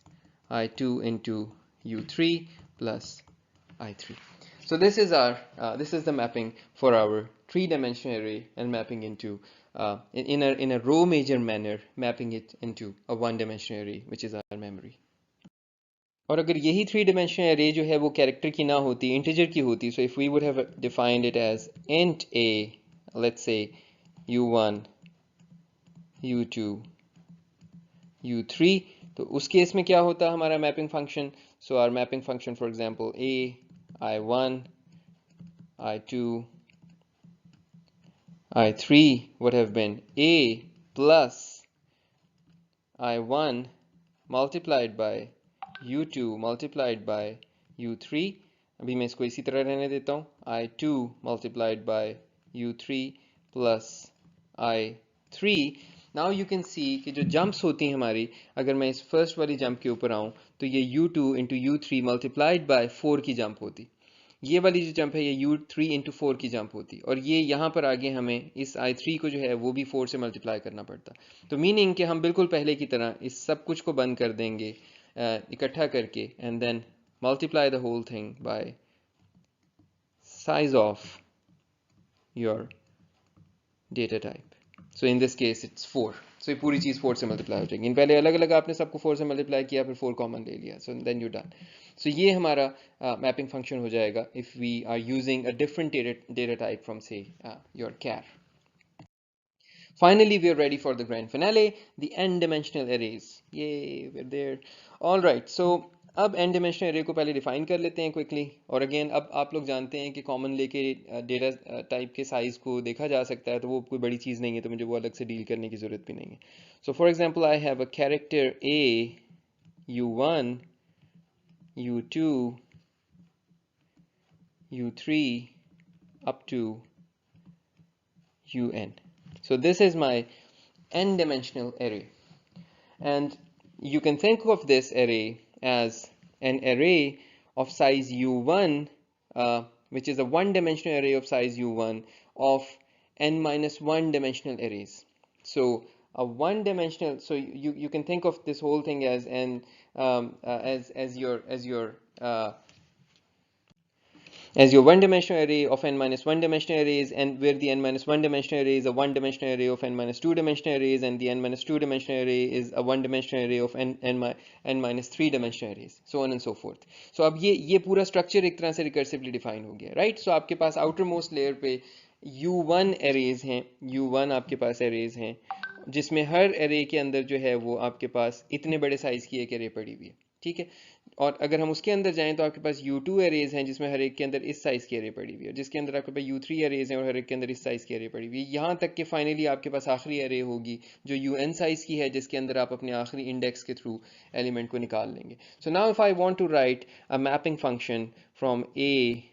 I2 into U3 plus I3. So this is our this is the mapping for our three-dimensional array and mapping into in a row major manner, mapping it into a one-dimensional array, which is our memory. और अगर यही three dimensional array जो है वो character की ना होती, integer की होती, so if we would have defined it as int a, let's say u1, u2, u3, तो उस केस में क्या होता हमारा mapping function? So our mapping function for example a, i1, i2, i3 would have been a plus i1 multiplied by u2 multiplied by u3. अभी मैं इसको इसी तरह रहने देता हूँ, i2 multiplied by u3 plus i3. Now you can see कि जो जंप्स होती हैं हमारी, अगर मैं इस फर्स्ट वाली जंप के ऊपर आऊँ तो ये u2 into u3 multiplied by 4 की जंप होती, ये वाली जो जंप है ये u3 इंटू 4 की जंप होती, और ये यहाँ पर आगे हमें इस i3 को जो है वो भी 4 से मल्टीप्लाई करना पड़ता. तो मीनिंग कि हम बिल्कुल पहले की तरह इस सब कुछ को बंद कर देंगे इकट्ठा करके, and then multiply the whole thing by size of your data type. So in this case it's 4. So ये पूरी चीज़ 4 से मल्टीप्लाई हो जाएगी. इन पहले अलग अलग आपने सबको 4 से मल्टीप्लाई किया, फिर 4 कॉमन ले लिया, so then you're done. So ये हमारा मैपिंग फंक्शन हो जाएगा if we are using a different data type from say your char. Finally, we are ready for the grand finale, the n-dimensional arrays. Yay, we're there. All right, so अब n dimensional array को पहले define कर लेते हैं quickly. और again अब आप लोग जानते हैं कि कॉमन लेके डेटा टाइप के साइज को देखा जा सकता है, तो वो कोई बड़ी चीज़ नहीं है, तो मुझे वो अलग से डील करने की ज़रूरत भी नहीं है. So for example I have a character a u1 u2 u3 up to un. So this is my n-dimensional array, and you can think of this array as an array of size u1, which is a one-dimensional array of size u1 of n minus one dimensional arrays. So a one-dimensional, so you can think of this whole thing as n as your one-dimensional array of n minus one dimensional arrays, and where the n minus one dimensional array is a one-dimensional array of n minus two dimensional arrays, and the n minus two dimensional array is a one-dimensional array of n minus three dimensional arrays, so on and so forth. So अब ये पूरा structure एक तरह से recursively define हो गया, right? सो आपके पास outer most layer पे u1 एरेज हैं, u1 आपके पास एरेज हैं, जिसमें हर एरे के अंदर जो है वो आपके पास इतने बड़े साइज की एक एरे पड़ी हुई है, ठीक है? और अगर हम उसके अंदर जाएं तो आपके पास u2 एरेज हैं, जिसमें हर एक के अंदर इस साइज की एरे पड़ी हुई है, जिसके अंदर आपके पास u3 एरेज हैं और हर एक के अंदर इस साइज की एरे पड़ी हुई है, यहाँ तक कि फाइनली आपके पास आखिरी एरे होगी जो un साइज की है, जिसके अंदर आप अपने आखिरी इंडेक्स के थ्रू एलिमेंट को निकाल लेंगे. So now if I want to write a mapping function from a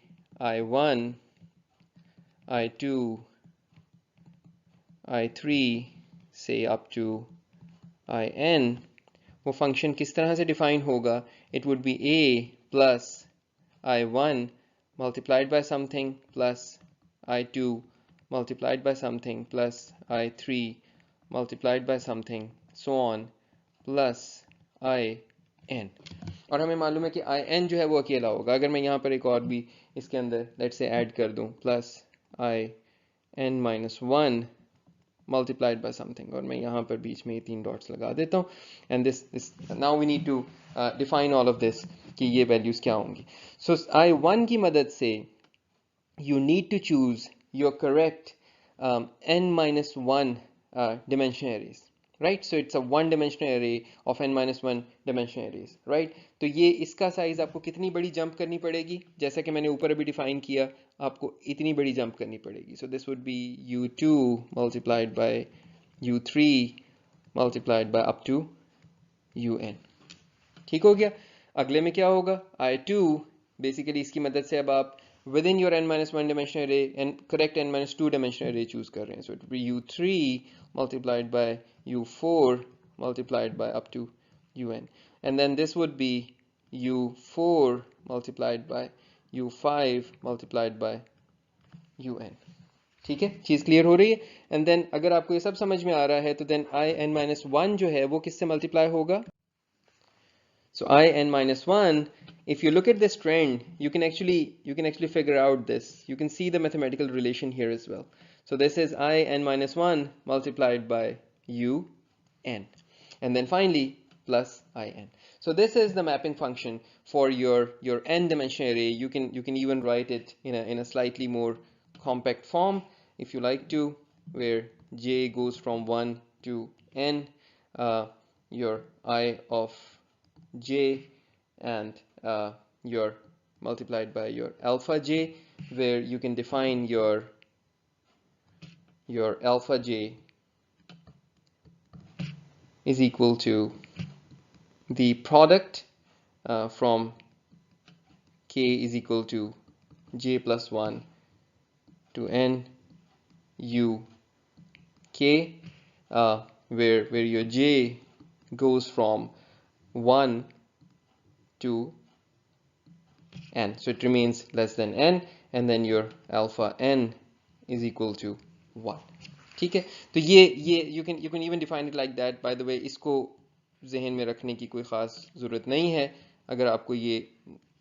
i1 i2 i3 say up to in, वो फंक्शन किस तरह से डिफाइन होगा? It would be a plus i1 multiplied by something plus i2 multiplied by something plus i3 multiplied by something so on plus in. और हमें मालूम है कि in जो है वो अकेला होगा. अगर मैं यहाँ पर एक और भी इसके अंदर लेट्स से ऐड कर दूँ, plus in minus one multiplied by something, और मैं यहाँ पर बीच में ये तीन डॉट्स लगा देता हूँ, and this now we need to define all of this कि ये वैल्यूज क्या होंगी. So I1 की मदद से you need to choose your correct n minus one dimensional arrays, right? So it's a one dimensional array of n minus one dimensional arrays, right? तो ये इसका साइज आपको कितनी बड़ी जंप करनी पड़ेगी? जैसा कि मैंने ऊपर अभी डिफाइन किया, आपको इतनी बड़ी जंप करनी पड़ेगी. So this would be u2 multiplied by u3 multiplied by up to un. ठीक हो गया? अगले में क्या होगा? I2 बेसिकली इसकी मदद से अब आप within your n minus one dimensional array and correct n minus two dimensional array choose कर रहे हैं. So it would be u3 multiplied by u4 multiplied by up to un, and then this would be u4 multiplied by u5 multiplied by un. ठीक है, चीज clear हो रही है? And then अगर आपको ये सब समझ में आ रहा है तो देन i n minus 1 जो है वो किससे मल्टीप्लाई होगा? So I n minus 1, if you look at this trend, you can actually figure out this. You can see the mathematical relation here as well. So this is I n minus 1 multiplied by u n. And then finally plus I n. So this is the mapping function for your n dimensional array. You can even write it in a slightly more compact form if you like to, where j goes from 1 to n, your I of j, and your multiplied by your alpha j, where you can define your alpha j is equal to the product from k is equal to j plus 1 to n u k, where your j goes from 1 to n, so it remains less than n, and then your alpha n is equal to 1. ठीक है, तो ये you can even define it like that. By the way, इसको जहन में रखने की कोई ख़ास ज़रूरत नहीं है. अगर आपको ये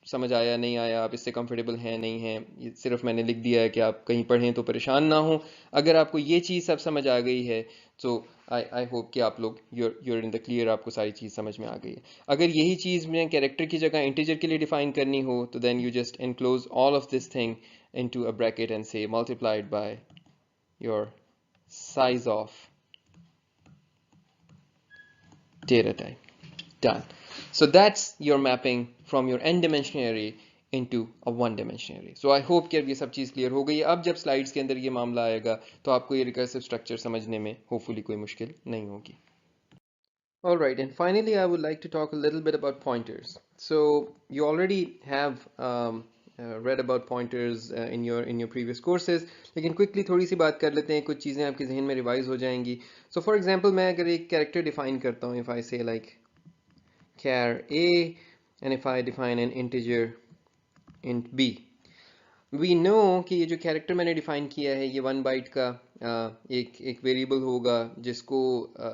समझ आया नहीं आया, आप इससे कंफर्टेबल हैं नहीं हैं, ये सिर्फ मैंने लिख दिया है कि आप कहीं पढ़ें तो परेशान ना हो. अगर आपको ये चीज़ सब समझ आ गई है तो आई होप कि आप लोग you're इन द क्लियर, आपको सारी चीज़ समझ में आ गई है. अगर यही चीज़ में कैरेक्टर की जगह इंटीजर के लिए डिफाइन करनी हो तो then you just enclose all of this thing into a bracket and say multiplied by your size of data type. Done. So that's your mapping from your n-dimensional array into a one-dimensional array. So I hope कि अब ये सब चीज़ clear हो गई है. अब जब slides के अंदर ये मामला आएगा तो आपको ये रिकर्सिव स्ट्रक्चर समझने में होपफुली कोई मुश्किल नहीं होगी. Alright, and finally I would like to talk a little bit about pointers. So you already have read about pointers in your previous courses, लेकिन quickly थोड़ी सी बात कर लेते हैं, कुछ चीज़ें आपके जहन में रिवाइज हो जाएंगी. So for example, मैं अगर एक character define करता हूँ, if I say like char a, and if I define an integer int b, we know कि ये जो कैरेक्टर मैंने डिफाइन किया है ये 1 बाइट का एक वेरिएबल होगा जिसको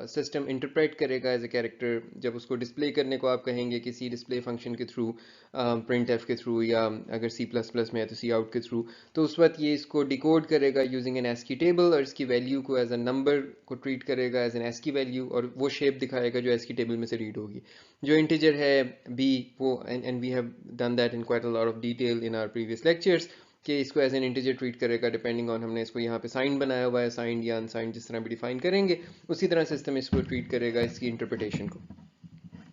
सिस्टम इंटरप्रेट करेगा एज ए कैरेक्टर. जब उसको डिस्प्ले करने को आप कहेंगे किसी डिस्प्ले फंक्शन के थ्रू, प्रिंट एफ के थ्रू, या अगर सी प्लस प्लस में है तो सी आउट के थ्रू, तो उस वक्त ये इसको डिकोड करेगा यूजिंग एन एस्की टेबल, और इसकी वैल्यू को एज अ नंबर को ट्रीट करेगा एज एन एस्की वैल्यू, और वो शेप दिखाएगा जो एस्की टेबल में से रीड होगी. जो इंटीजर है बी, वो and we have done that in quite a lot of detail in our previous lectures, कि इसको एज एन इंटीजर ट्रीट करेगा डिपेंडिंग ऑन हमने इसको यहाँ पे साइन बनाया हुआ है, साइन या अनसाइन जिस तरह भी डिफाइन करेंगे उसी तरह सिस्टम इसको ट्रीट करेगा इसकी इंटरप्रिटेशन को.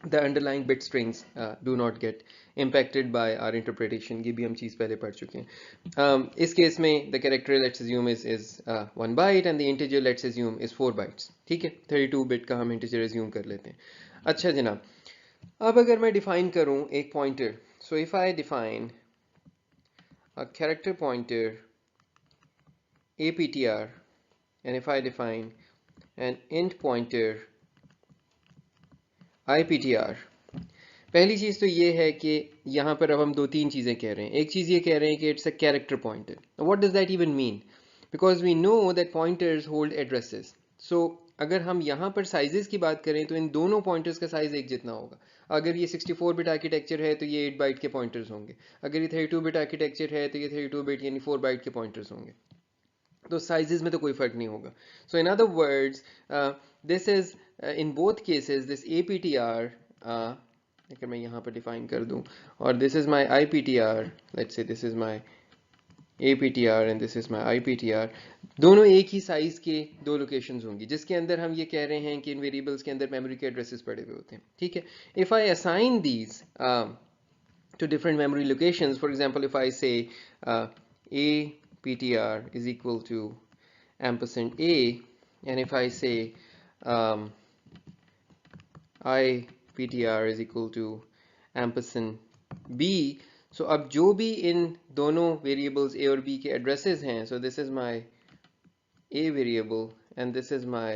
The underlying bit strings do not get impacted by our interpretation. ये भी हम चीज़ पहले पढ़ चुके हैं. इस केस में the character let's assume is 1 byte and the integer let's assume is 4 bytes. ठीक है, 32 bit का हम integer assume कर लेते हैं. अच्छा जनाब, अब अगर मैं define करूँ एक pointer, so if I define a character pointer aptr, and if I define an int pointer iptr, पहली चीज़ तो ये है कि यहाँ पर अब हम दो तीन चीज़ें कह रहे हैं. एक चीज़ ये कह रहे हैं कि it's a character pointer. What does that even mean? Because we know that pointers hold addresses. So अगर हम यहाँ पर साइजेस की बात करें तो इन दोनों पॉइंटर्स का साइज एक जितना होगा. अगर ये 64 बिट आर्किटेक्चर है तो ये 8 बाइट के पॉइंटर्स होंगे. अगर ये 32 बिट आर्किटेक्चर है तो ये 32 बिट यानी 4 बाइट के पॉइंटर्स होंगे. तो साइजेस में तो कोई फर्क नहीं होगा. So in other words, this is in both cases this aptr, अगर मैं यहाँ पर डिफाइन कर दूं, और this is my iptr, let's say this is my aptr and this is my iptr, दोनों एक ही साइज के दो लोकेशंस होंगी जिसके अंदर हम ये कह रहे हैं कि इन वेरिएबल्स के अंदर मेमोरी के एड्रेसेस पड़े हुए होते हैं. ठीक है, if I assign these to different memory locations, for example if I say aptr is equal to ampersand a, and if I say iptr is equal to ampersand b, so अब जो भी इन दोनों variables a और b के addresses हैं, so this is my a variable and this is my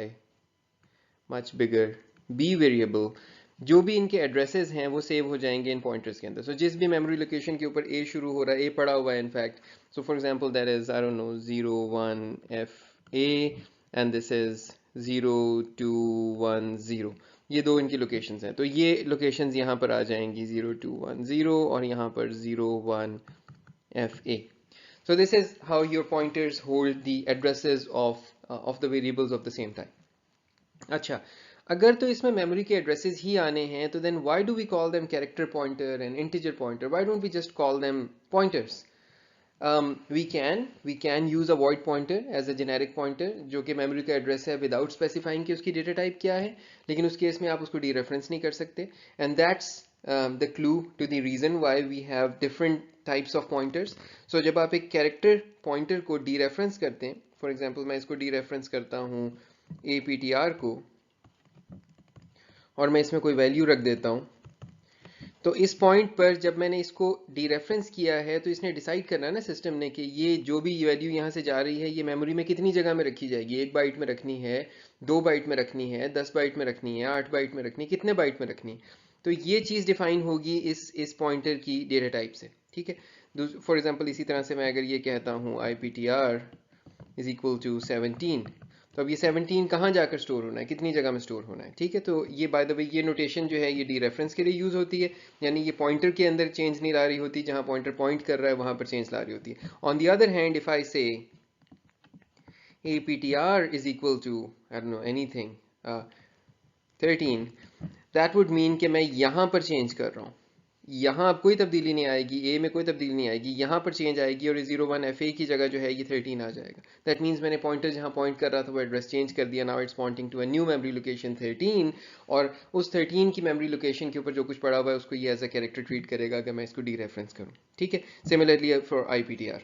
much bigger b variable, जो भी इनके एड्रेसेस हैं वो सेव हो जाएंगे इन पॉइंटर्स के अंदर. सो जिस भी मेमोरी लोकेशन के ऊपर ए शुरू हो रहा है, ए पड़ा हुआ है in fact, so for example that is I don't know 0 1 f a, and this is 0 2 1 0. ये दो इनकी लोकेशंस हैं, तो ये लोकेशंस यहाँ पर आ जाएंगी 0210 और यहाँ पर 01FA. So this is how your pointers hold the addresses of the variables of the same type. अच्छा, अगर तो इसमें मेमोरी के एड्रेसेस ही आने हैं तो then why do we call them character pointer and integer pointer? Why don't we just call them pointers? We can use a void pointer as a generic pointer जो कि मेमोरी का address है without specifying कि उसकी data type क्या है, लेकिन उस केस में आप उसको डीरेफरेंस नहीं कर सकते. And that's the clue to the reason why we have different types of pointers. So जब आप एक कैरेक्टर पॉइंटर को डीरेफरेंस करते हैं, फॉर एग्जांपल मैं इसको डीरेफरेंस करता हूँ APTR को और मैं इसमें कोई वैल्यू रख देता हूँ, तो इस पॉइंट पर जब मैंने इसको डीरेफरेंस किया है तो इसने डिसाइड करना है ना सिस्टम ने कि ये जो भी वैल्यू यहाँ से जा रही है ये मेमोरी में कितनी जगह में रखी जाएगी, 1 बाइट में रखनी है, 2 बाइट में रखनी है, 10 बाइट में रखनी है, 8 बाइट में रखनी है, कितने बाइट में रखनी है. तो ये चीज़ डिफाइन होगी इस पॉइंटर की डेटा टाइप से. ठीक है, फॉर एग्जाम्पल इसी तरह से मैं अगर ये कहता हूँ IPTR इज इक्वल टू 17, तो अब ये 17 कहाँ जाकर स्टोर होना है, कितनी जगह में स्टोर होना है. ठीक है, तो ये बाय द वे ये नोटेशन जो है ये डी रेफरेंस के लिए यूज होती है, यानी ये पॉइंटर के अंदर चेंज नहीं ला रही होती, जहां पॉइंटर पॉइंट कर रहा है वहां पर चेंज ला रही होती है. On the other hand if I से APTR is equal to I don't know anything 13, that would mean कि मैं यहाँ पर चेंज कर रहा हूँ, यहाँ अब कोई तब्दीली नहीं आएगी, ए में कोई तब्दीली नहीं आएगी, यहाँ पर चेंज आएगी और 01FA की जगह जो है ये 13 आ जाएगा. दैट मीन्स मैंने पॉइंटर जहाँ पॉइंट कर रहा था वो एड्रेस चेंज कर दिया. Now it's pointing to a new memory location 13, और उस 13 की मेमोरी लोकेशन के ऊपर जो कुछ पड़ा हुआ है उसको ये एज अ कैरेक्टर ट्रीट करेगा अगर मैं इसको डी रेफरेंस करूँ. ठीक है, सिमिलरली फॉर IPTR.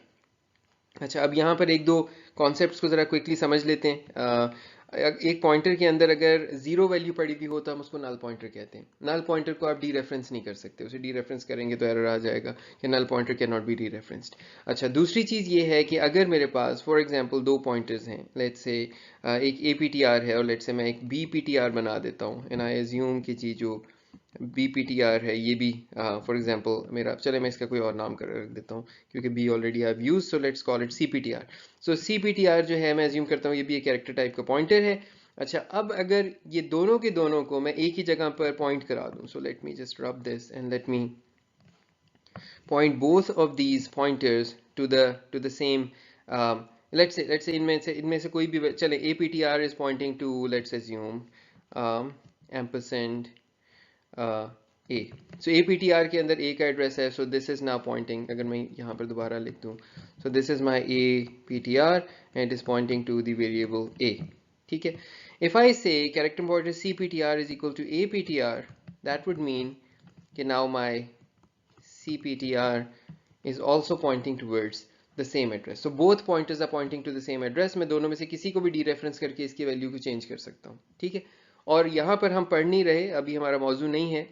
अच्छा, अब यहाँ पर एक दो कॉन्सेप्ट्स को ज़रा क्विकली समझ लेते हैं. एक पॉइंटर के अंदर अगर जीरो वैल्यू पड़ी हुई हो तो हम उसको नल पॉइंटर कहते हैं. नल पॉइंटर को आप डी रेफरेंस नहीं कर सकते, उसे डी रेफरेंस करेंगे तो एरर आ जाएगा कि null pointer can not be dereferenced. अच्छा, दूसरी चीज़ ये है कि अगर मेरे पास फॉर एग्जांपल दो पॉइंटर्स हैं, लेट्स से एक APTR है और लेट्स से मैं एक BPTR बना देता हूँ, एंड आई एज्यूम कि जी जो BPTR है ये भी फॉर एग्जांपल मेरा, चले मैं इसका कोई और नाम कर रख देता हूँ क्योंकि B already have use, so let's call it CPTR. So CPTR जो है मैं एज्यूम करता हूँ ये भी एक कैरेक्टर टाइप का पॉइंटर है. अच्छा, अब अगर ये दोनों के दोनों को मैं एक ही जगह पर पॉइंट करा दूँ, so let me just rub this and let me point both of these pointers to the same, let's say इनमें से कोई भी, चले APTR is pointing to let's assume ampersand A. So APTR के अंदर A का एड्रेस है, so this is now pointing, अगर मैं यहाँ पर दोबारा लिख दूँ, so this is my APTR and it is pointing to the variable A. ठीक है, if I say character pointer CPTR is equal to APTR, that would mean कि now my CPTR is also pointing towards the same address. So both pointers are pointing to the same address. मैं दोनों में से किसी को भी dereference करके इसकी वैल्यू को चेंज कर सकता हूँ. ठीक है, और यहाँ पर हम पढ़ नहीं रहे, अभी हमारा मौजू नहीं है.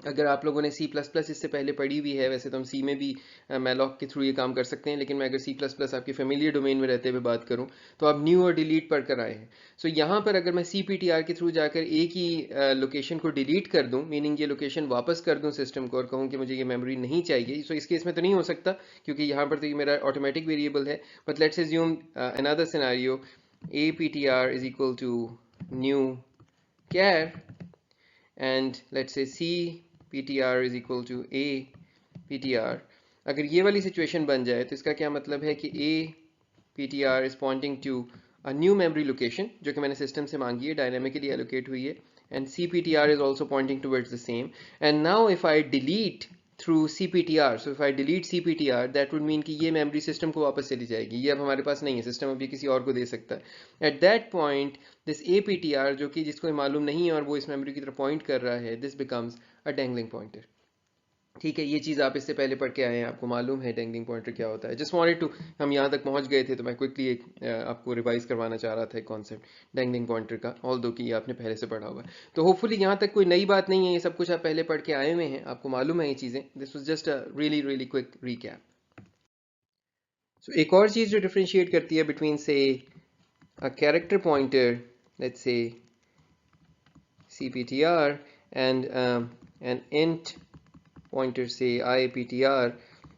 अगर आप लोगों ने C++ इससे पहले पढ़ी हुई है, वैसे तो हम C में भी मैलॉक के थ्रू ये काम कर सकते हैं, लेकिन मैं अगर C++ आपके फेमिलियर डोमेन में रहते हुए बात करूं तो आप न्यू और डिलीट पढ़ कर आए हैं. सो यहाँ पर अगर मैं CPTR के थ्रू जाकर एक ही लोकेशन को डिलीट कर दूं, मीनिंग ये लोकेशन वापस कर दूं सिस्टम को और कहूँ कि मुझे ये मेमोरी नहीं चाहिए, सो इस केस में तो नहीं हो सकता क्योंकि यहाँ पर तो ये मेरा ऑटोमेटिक वेरिएबल है. But let's assume another scenario, APTR is equal to new char and let's say CPTR is equal to APTR. अगर ये वाली सिचुएशन बन जाए तो इसका क्या मतलब है कि APTR is pointing to a new memory location जो कि मैंने सिस्टम से मांगी है, डायनामिकली एलोकेट हुई है, and CPTR is also pointing towards the same. And now if I delete through CPTR, so if I delete CPTR, that would mean कि ये मेमोरी सिस्टम को वापस चली जाएगी, ये अब हमारे पास नहीं है, सिस्टम अभी किसी और को दे सकता है. At that point this APTR जो कि जिसको मालूम नहीं है और वो इस मेमोरी की तरफ पॉइंट कर रहा है, this becomes a dangling pointer. ठीक है, ये चीज़ आप इससे पहले पढ़ के आए हैं, आपको मालूम है डैंगलिंग पॉइंटर क्या होता है. जस्ट वांटेड टू, हम यहाँ तक पहुँच गए थे तो मैं क्विकली एक आपको रिवाइज करवाना चाह रहा था एक कॉन्सेप्ट डैंगलिंग पॉइंटर का, ऑल्दो कि ये आपने पहले से पढ़ा हुआ है. तो होपफुली यहाँ तक कोई नई बात नहीं है, ये सब कुछ आप पहले पढ़ के आए हुए हैं, आपको मालूम है ये चीज़ें. This was just a really really quick recap. So एक और चीज़ जो डिफ्रेंशिएट करती है between say a character pointer, let's say CPTR and an int pointer say IPTR,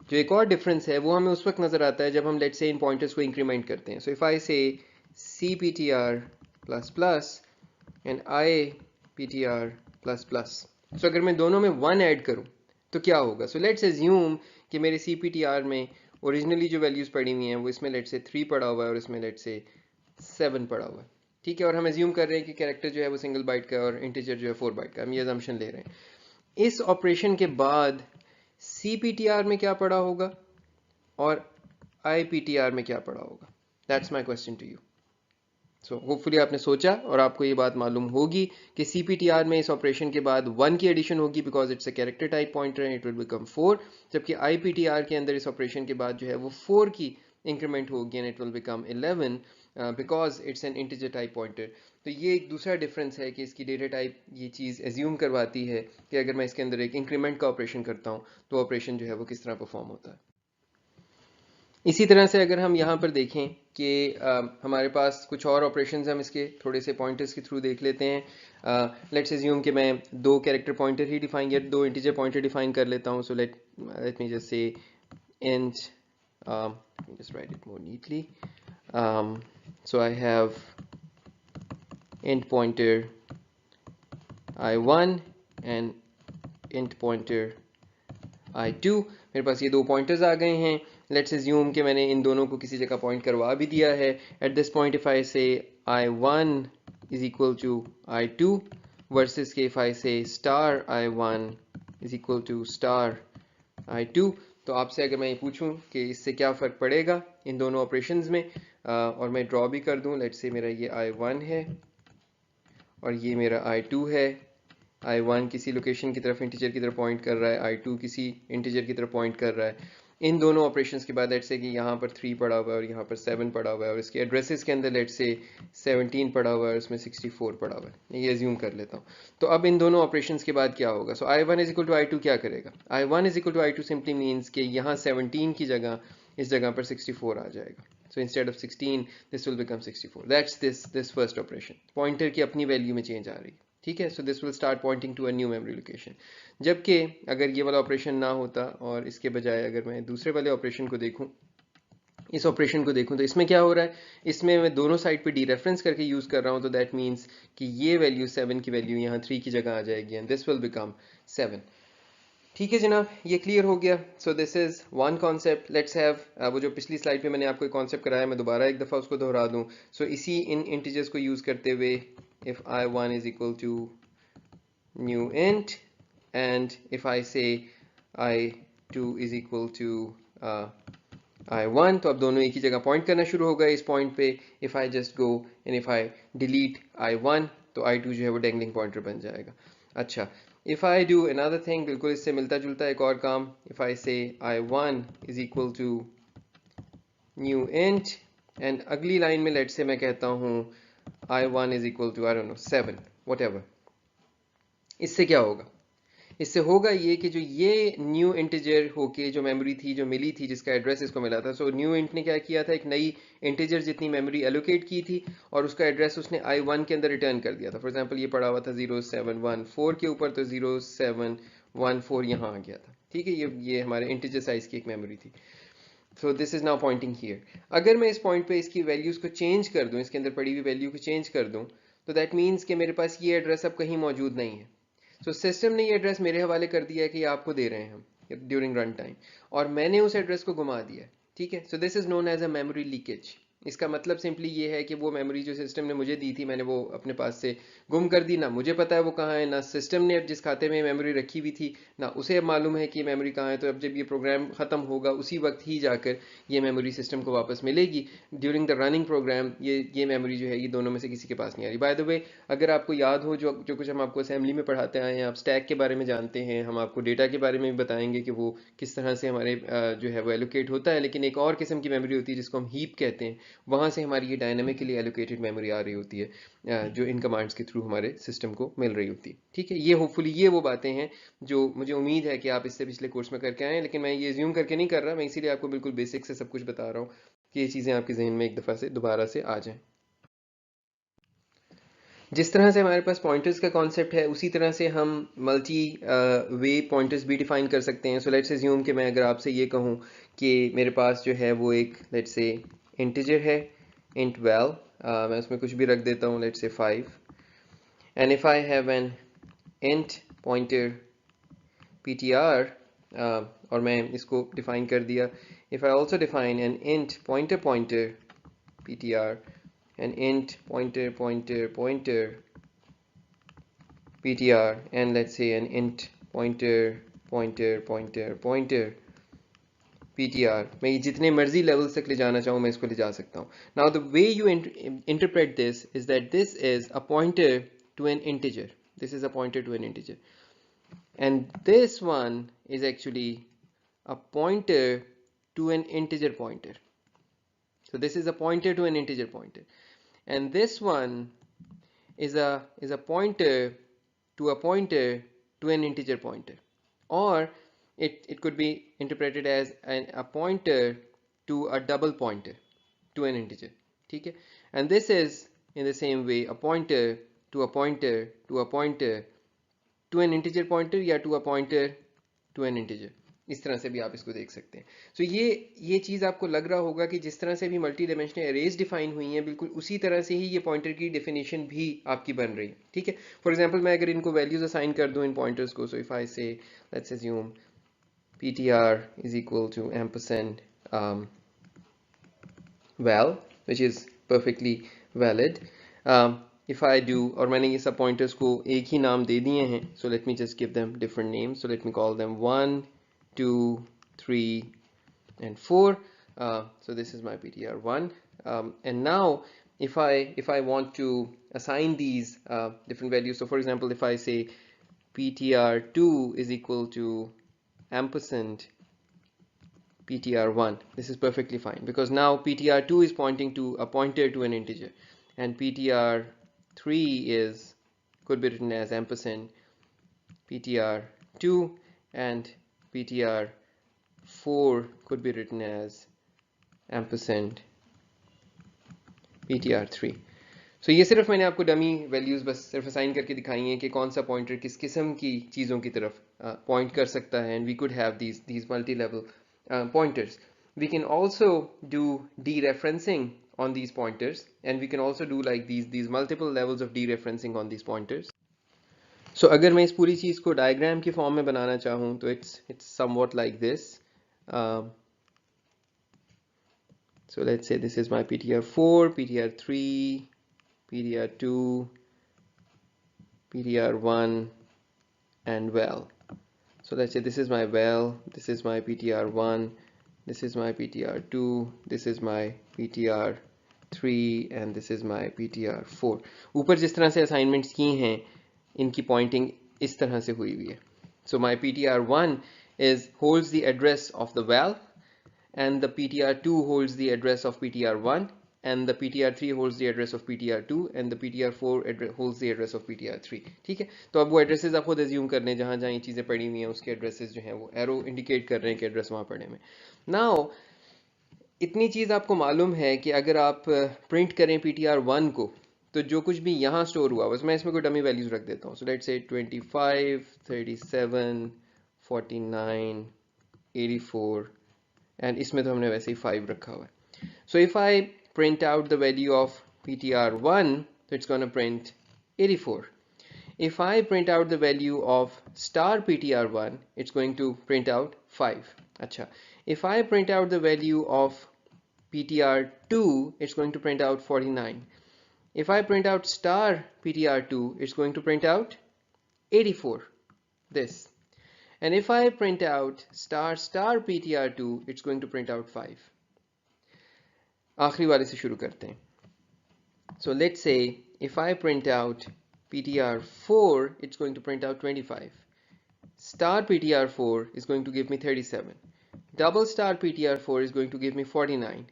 जो एक और डिफरेंस है वो हमें उस वक्त नज़र आता है जब हम लेट्स से इन पॉइंटर्स को इंक्रीमेंट करते हैं. So if I say CPTR++ and ptr plus plus. So अगर मैं दोनों में 1 ऐड करूं तो क्या होगा? सो लेट्स एज्यूम कि मेरे cptr में ओरिजिनली जो वैल्यूज पड़ी हुई हैं वो इसमें लेट्स से 3 पड़ा हुआ है और इसमें लेट्स से 7 पड़ा हुआ है, ठीक है। और हम एज्यूम कर रहे हैं कि कैरेक्टर जो है वो सिंगल बाइट का और इंटीजर जो है 4 बाइट का, हम ये अजम्पशन ले रहे हैं। इस ऑपरेशन के बाद cptr में क्या पड़ा होगा और iptr में क्या पड़ा होगा? That's my question to you. So hopefully आपने सोचा और आपको ये बात मालूम होगी कि cptr में इस ऑपरेशन के बाद 1 की एडिशन होगी because it's a character type pointer and it will become 4, जबकि iptr के अंदर इस ऑपरेशन के बाद जो है वो 4 की इंक्रीमेंट होगी and it will become 11 because it's an integer type pointer. तो ये एक दूसरा डिफरेंस है कि इसकी डेटा टाइप ये चीज़ एज्यूम करवाती है कि अगर मैं इसके अंदर एक इंक्रीमेंट का ऑपरेशन करता हूँ तो ऑपरेशन जो है वो किस तरह परफॉर्म होता है। इसी तरह से अगर हम यहाँ पर देखें कि हमारे पास कुछ और ऑपरेशंस हम इसके थोड़े से पॉइंटर्स के थ्रू देख लेते हैं। लेट्स एज्यूम कि मैं 2 कैरेक्टर पॉइंटर ही डिफाइन या 2 इंटीजर पॉइंटर डिफाइन कर लेता हूँ। सो let me just say int just write it more neatly. So I have int pointer i1 and int pointer i2। मेरे पास ये 2 पॉइंटर्स आ गए हैं। लेट्स एज्यूम कि मैंने इन दोनों को किसी जगह पॉइंट करवा भी दिया है। At this point if I से i1 is equal to i2 versus के इफ आई से star i1 is equal to star i2, तो आपसे अगर मैं ये पूछूं कि इससे क्या फ़र्क पड़ेगा इन दोनों ऑपरेशंस में, और मैं ड्रॉ भी कर दूं, लेट्स से मेरा ये i1 है और ये मेरा i2 है। i1 किसी लोकेशन की तरफ इंटीजर की तरफ पॉइंट कर रहा है, i2 किसी इंटीजर की तरफ पॉइंट कर रहा है। इन दोनों ऑपरेशंस के बाद लेट्स से कि यहाँ पर 3 पड़ा हुआ है और यहाँ पर 7 पड़ा हुआ है और इसके एड्रेसेस के अंदर लेट्स से 17 पड़ा हुआ है और इसमें 64 पड़ा हुआ है, ये एज्यूम कर लेता हूँ। तो अब इन दोनों ऑपरेशंस के बाद क्या होगा? सो i1 is equal to i2 क्या करेगा? i1 is equal to i2 simply means कि यहाँ 17 की जगह इस जगह पर 64 आ जाएगा। So instead of 16 this will become 64. That's this first operation. Pointer की अपनी वैल्यू में चेंज आ रही है, ठीक है। So this will start pointing to a new memory location. जबकि अगर ये वाला ऑपरेशन ना होता और इसके बजाय अगर मैं दूसरे वाले ऑपरेशन को देखूं, इस ऑपरेशन को देखूं, तो इसमें क्या हो रहा है? इसमें मैं दोनों साइड पे डी रेफरेंस करके यूज कर रहा हूं, तो दैट मीन्स कि ये वैल्यू 7 की वैल्यू यहाँ 3 की जगह आ जाएगी एंड दिस विल बिकम 7। ठीक है जनाब, ये क्लियर हो गया। सो this is one concept. Let's have वो जो पिछली स्लाइड पे मैंने आपको एक कॉन्सेप्ट कराया, मैं दोबारा एक दफ़ा उसको दोहरा दूं। सो इसी इन इंटीजर्स को यूज़ करते हुए if i1 is equal to new int and if I say i2 is equal to i1, तो अब दोनों एक ही जगह पॉइंट करना शुरू हो गए इस पॉइंट पे। If I just go and if I delete i1 तो i2 जो है वो डेंगलिंग पॉइंटर बन जाएगा। अच्छा, if I do another thing, बिल्कुल इससे मिलता जुलता एक और काम, if I say i1 is equal to new int and अगली लाइन में लेट से मैं कहता हूँ i1 is equal to I don't know 7 whatever, इससे क्या होगा? इससे होगा ये कि जो ये न्यू इंटीजर होके जो मेमोरी थी जो मिली थी जिसका एड्रेस इसको मिला था, सो न्यू इंट ने क्या किया था, एक नई इंटीजर जितनी मेमोरी एलोकेट की थी और उसका एड्रेस उसने i1 के अंदर रिटर्न कर दिया था। फॉर एग्जांपल ये पड़ा हुआ था 0714 के ऊपर, तो 0714 यहाँ आ गया था, ठीक है। ये हमारे इंटीजर साइज की एक मेमोरी थी। So this is now pointing here. अगर मैं इस पॉइंट पे इसकी वैल्यूज को चेंज कर दूं, इसके अंदर पड़ी हुई वैल्यू को चेंज कर दूं, तो दैट मीन्स कि मेरे पास ये एड्रेस अब कहीं मौजूद नहीं है। सो सिस्टम ने ये एड्रेस मेरे हवाले कर दिया है कि आपको दे रहे हैं हम ड्यूरिंग रन टाइम, और मैंने उस एड्रेस को घुमा दिया है, ठीक है। So this is known as a memory leakage. इसका मतलब सिंपली ये है कि वो मेमोरी जो सिस्टम ने मुझे दी थी मैंने वो अपने पास से गुम कर दी, ना मुझे पता है वो कहाँ है, ना सिस्टम ने जिस खाते में मेमोरी रखी हुई थी ना उसे अब मालूम है कि मेमोरी कहाँ है। तो अब जब ये प्रोग्राम ख़त्म होगा उसी वक्त ही जाकर ये मेमोरी सिस्टम को वापस मिलेगी। ड्यूरिंग द रनिंग प्रोग्राम ये मेमोरी जो है ये दोनों में से किसी के पास नहीं आ रही। बाय द वे, अगर आपको याद हो जो जो कुछ हम आपको असेंबली में पढ़ाते आए हैं, आप स्टैक के बारे में जानते हैं, हम आपको डेटा के बारे में भी बताएंगे कि वो किस तरह से हमारे जो है वो एलोकेट होता है। लेकिन एक और किस्म की मेमोरी होती है जिसको हम हीप कहते हैं, वहाँ से हमारी ये डायनामिकली एलोकेटेड मेमोरी आ रही होती है जो इन कमांड्स के थ्रू हमारे सिस्टम को मिल रही होती है, ठीक है। ये होपफुली ये वो बातें हैं जो मुझे उम्मीद है कि आप इससे पिछले कोर्स में करके आए हैं, लेकिन मैं ये ज्यूम करके नहीं कर रहा, मैं इसीलिए आपको बिल्कुल बेसिक से सब कुछ बता रहा हूँ कि ये चीज़ें आपके जहन में एक दफ़ा से दोबारा से आ जाएं। जिस तरह से हमारे पास पॉइंटर्स का कॉन्सेप्ट है उसी तरह से हम मल्टी वे पॉइंटर्स भी डिफाइन कर सकते हैं। सो लेट्स अज्यूम कि मैं अगर आपसे ये कहूँ कि मेरे पास जो है वो एक लेट्स से इंटीजर है, इंट वैल, मैं उसमें कुछ भी रख देता हूँ, let's say 5, and if I have an int pointer ptr, और मैं इसको define कर दिया, if I also define an int pointer ptr, an int pointer ptr, and let's say an int pointer ptr, मैं ये जितने मर्जी levels तक ले जाना चाहूँ मैं इसको ले जा सकता हूँ. Now the way you interpret this is that this is a pointer to an integer. This is a pointer to an integer, and this one is actually a pointer to an integer pointer. So this is a pointer to an integer pointer, and this one is a pointer to an integer pointer, or it could be interpreted as a pointer to a double pointer to an integer. ठीक है, and this is in the same way a pointer to a pointer to a pointer to an integer pointer या to a pointer to an integer. इस तरह से भी आप इसको देख सकते हैं. So ये चीज़ आपको लग रहा होगा कि जिस तरह से भी मल्टी डायमेंशनल एरेज डिफाइन हुई हैं बिल्कुल उसी तरह से ही ये पॉइंटर की डेफिनेशन भी आपकी बन रही है. ठीक है, फॉर एग्जांपल मैं अगर इनको वैल्यूज असाइन कर दूं इन पॉइंटर्स को, सो इफ आई से let's assume ptr is equal to ampersand val, which is perfectly valid. If I do, और मैंने ये सब पॉइंटर्स को एक ही नाम दे दिए हैं, so let me just give them different names. So let me call them 1, 2, 3 and 4. So this is my ptr1, and now if I want to assign these different values, so for example if I say ptr2 is equal to ampersand ptr1, this is perfectly fine because now ptr2 is pointing to a pointer to an integer, and ptr3 could be written as ampersand ptr2, and ptr4 could be written as ampersand ptr3. So ये सिर्फ मैंने आपको dummy values बस सिर्फ assign करके दिखाई हैं कि कौन सा पॉइंटर किस किस्म की चीज़ों की तरफ पॉइंट कर सकता है, and we could have these multi-level pointers. We can also do dereferencing on these pointers, and we can also do like these multiple levels of dereferencing on these pointers. So अगर मैं इस पूरी चीज़ को diagram की form में बनाना चाहूँ तो it's somewhat like this. So let's say this is my ptr4, ptr3, ptr2, ptr1 and val. So let's say this is my val, this is my ptr1, this is my ptr2, this is my ptr3 and this is my ptr4. ऊपर जिस तरह से assignments की हैं इनकी Poynting इस तरह से हुई हुई है. So my ptr1 holds the address of the val, and the ptr2 holds the address of ptr1, and the ptr3 holds the address of ptr2, and the ptr4 holds the address of ptr3. ठीक है, तो अब वो addresses आप खुद assume कर लें जहाँ जहाँ ये चीज़ें पड़ी हुई हैं उसके एड्रेसेस जो हैं वो एरो इंडिकेट कर रहे हैं कि एड्रेस वहाँ पड़े हुए. नाउ इतनी चीज़ आपको मालूम है कि अगर आप प्रिंट करें ptr1 को तो जो कुछ भी यहाँ स्टोर हुआ बस मैं इसमें कोई डमी वैल्यूज रख देता हूँ. सो लेट्स से 25, 37, 49, 84, एंड इसमें तो हमने वैसे ही 5 रखा हुआ है. So if I print out the value of ptr1, so it's going to print 84. If I print out the value of star ptr1, it's going to print out 5. अच्छा, if I print out the value of ptr2, it's going to print out 49. If I print out star ptr2, it's going to print out 84, this. And if I print out star ptr2, it's going to print out 5. आखिरी वाले से शुरू करते हैं. So let's say if I print out ptr4, it's going to print out 25. Star ptr4 is going to give me 37. Double star ptr4 is going to give me 49.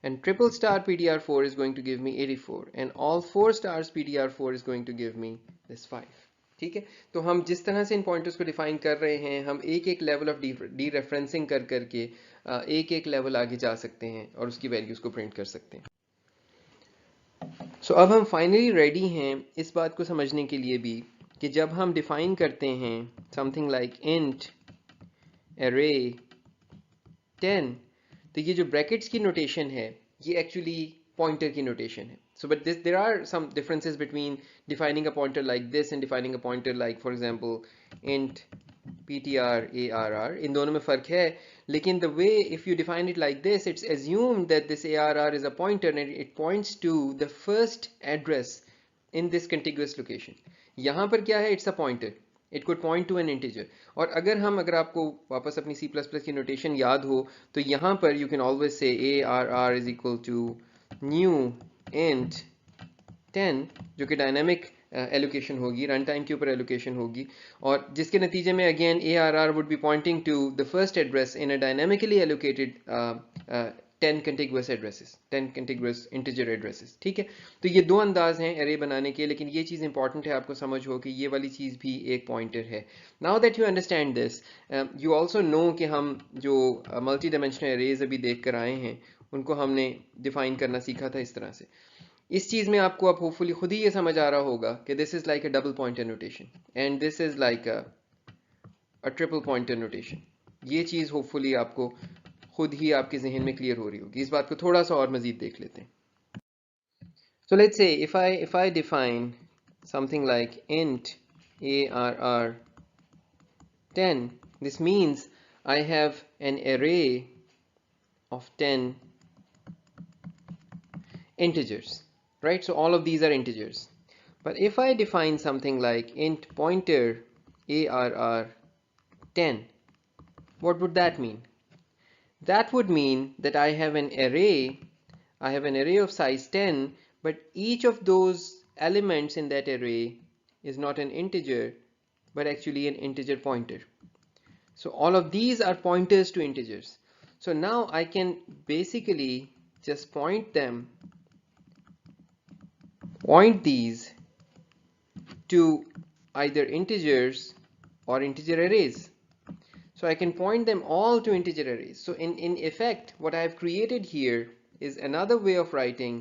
And triple star ptr4 is going to give me 84. And all 4 stars ptr4 is going to give me this 5. ठीक है, तो हम जिस तरह से इन pointers को define कर रहे हैं हम एक एक लेवल ऑफ डी रेफरेंसिंग कर करके एक एक लेवल आगे जा सकते हैं और उसकी वैल्यूज को प्रिंट कर सकते हैं. सो अब हम फाइनली रेडी हैं इस बात को समझने के लिए भी कि जब हम डिफाइन करते हैं समथिंग लाइक इंट एरे 10, तो ये जो ब्रैकेट्स की नोटेशन है ये एक्चुअली पॉइंटर की नोटेशन है. So but there are some differences between defining a pointer like this and defining a pointer like, for example, int ptr arr. इन दोनों में फ़र्क है, लेकिन the way if you define it like this, it's assumed that this arr is a pointer and it points to the first address in this contiguous location. यहाँ पर क्या है? It's a pointer. It could point to an integer. और अगर आपको वापस अपनी C++ की नोटेशन याद हो, तो यहाँ पर you can always say arr is equal to new int 10, जो कि डायनामिक एलोकेशन होगी, रन टाइम के ऊपर एलोकेशन होगी, और जिसके नतीजे में again arr would be pointing to the first address in a dynamically allocated 10 contiguous addresses, 10 contiguous integer addresses. ठीक है, तो ये दो अंदाज हैं एरे बनाने के, लेकिन ये चीज़ इंपॉर्टेंट है आपको समझ हो कि ये वाली चीज़ भी एक पॉइंटर है. Now that you understand this, you also know कि हम जो मल्टी डायमेंशनल एरेज अभी देख कर आए हैं उनको हमने डिफाइन करना सीखा था इस तरह से. इस चीज़ में आपको अब होपफुली खुद ही ये समझ आ रहा होगा कि this is like a double pointer notation and this is like a triple pointer notation. ये चीज़ होपफुली आपको खुद ही आपके जहन में क्लियर हो रही होगी. इस बात को थोड़ा सा और मज़ीद देख लेते हैं. So let's say if I define something like int arr 10, this means I have an array of 10 integers, right? So all of these are integers. But if I define something like int pointer arr 10, what would that mean? That would mean that I have an array of size 10, but each of those elements in that array is not an integer, but actually an integer pointer. So all of these are pointers to integers. So now I can basically just point these to either integers or integer arrays. So I can point them all to integer arrays. So in effect, what I have created here is another way of writing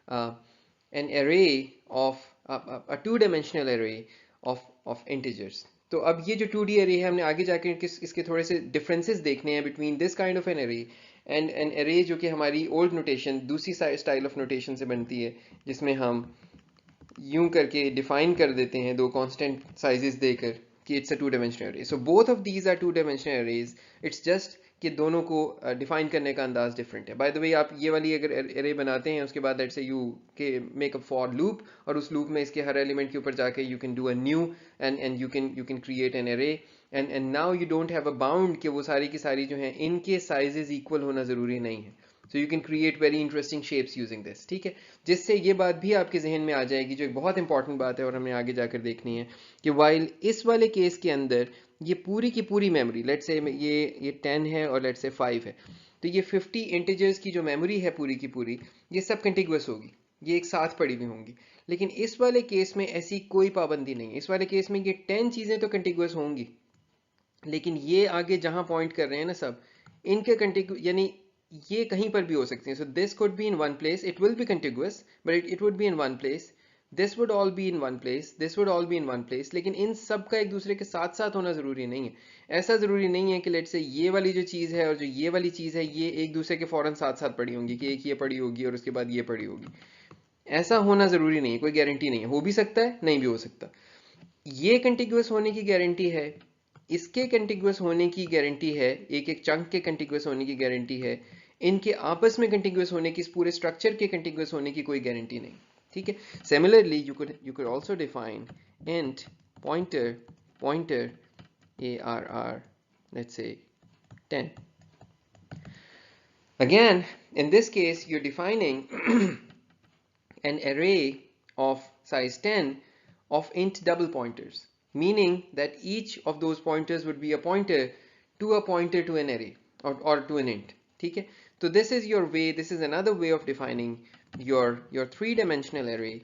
an array of a two-dimensional array of integers. तो अब ये जो 2D array है, हमने आगे जाकर इसके थोड़े से differences देखने हैं between this kind of an array and an array जो कि हमारी old notation, दूसरी style of notation से बनती है, जिसमें हम यूं करके define कर देते हैं दो constant sizes देकर कि it's a two-dimensional array. So both of these are two-dimensional arrays. It's just कि दोनों को डिफाइन करने का अंदाज डिफरेंट है. बाय द वे, आप ये वाली अगर एरे बनाते हैं, उसके बाद लेट्स से यू के मेक अ फॉर लूप, और उस लूप में इसके हर एलिमेंट के ऊपर जाके you can do a new and you can create an array and now you don't have a bound कि वो सारी की सारी जो हैं इनके साइजेस इक्वल होना ज़रूरी नहीं है. So you can create very interesting shapes using this. ठीक है, जिससे ये बात भी आपके जहन में आ जाएगी, जो एक बहुत इंपॉर्टेंट बात है और हमें आगे जाकर देखनी है, कि while इस वाले केस के अंदर ये पूरी की पूरी मेमोरी, लेट्स से ये 10 है और लेट्स से 5 है, तो ये 50 इंटीजर्स की जो मेमोरी है पूरी की पूरी, ये सब कंटिगुअस होगी, ये एक साथ पड़ी हुई होंगी. लेकिन इस वाले केस में ऐसी कोई पाबंदी नहीं है. इस वाले केस में ये 10 चीज़ें तो कंटिगुअस होंगी, लेकिन ये आगे जहाँ पॉइंट कर रहे हैं ना सब, इनके कंटिगु यानी ये कहीं पर भी हो सकती हैं. So this could be in one place, it will be contiguous, but it would be in one place. This would all be in one place, this would all be in one place. लेकिन इन सब का एक दूसरे के साथ साथ होना ज़रूरी नहीं है. ऐसा ज़रूरी नहीं है कि लेट से ये वाली जो चीज़ है और जो ये वाली चीज़ है, ये एक दूसरे के फ़ौरन साथ साथ पड़ी होंगी, कि एक ये पड़ी होगी और उसके बाद ये पड़ी होगी. ऐसा होना ज़रूरी नहीं है, कोई गारंटी नहीं है. हो भी सकता है, नहीं भी हो सकता. ये कंटिगुअस होने की गारंटी है, इसके कंटिगुअस होने की गारंटी है, एक एक चंक के कंटिगुअस होने की गारंटी है. इनके आपस में कंटिगुअस होने की, इस पूरे स्ट्रक्चर के कंटिगुअस होने की कोई गारंटी नहीं. ठीक है. Similarly you could also define int pointer arr, let's say 10. Again, in this case you're defining an array of size 10 of int double pointers, meaning that each of those pointers would be a pointer to an array or to an int. ठीक है. So this is your way, this is another way of defining your three-dimensional array,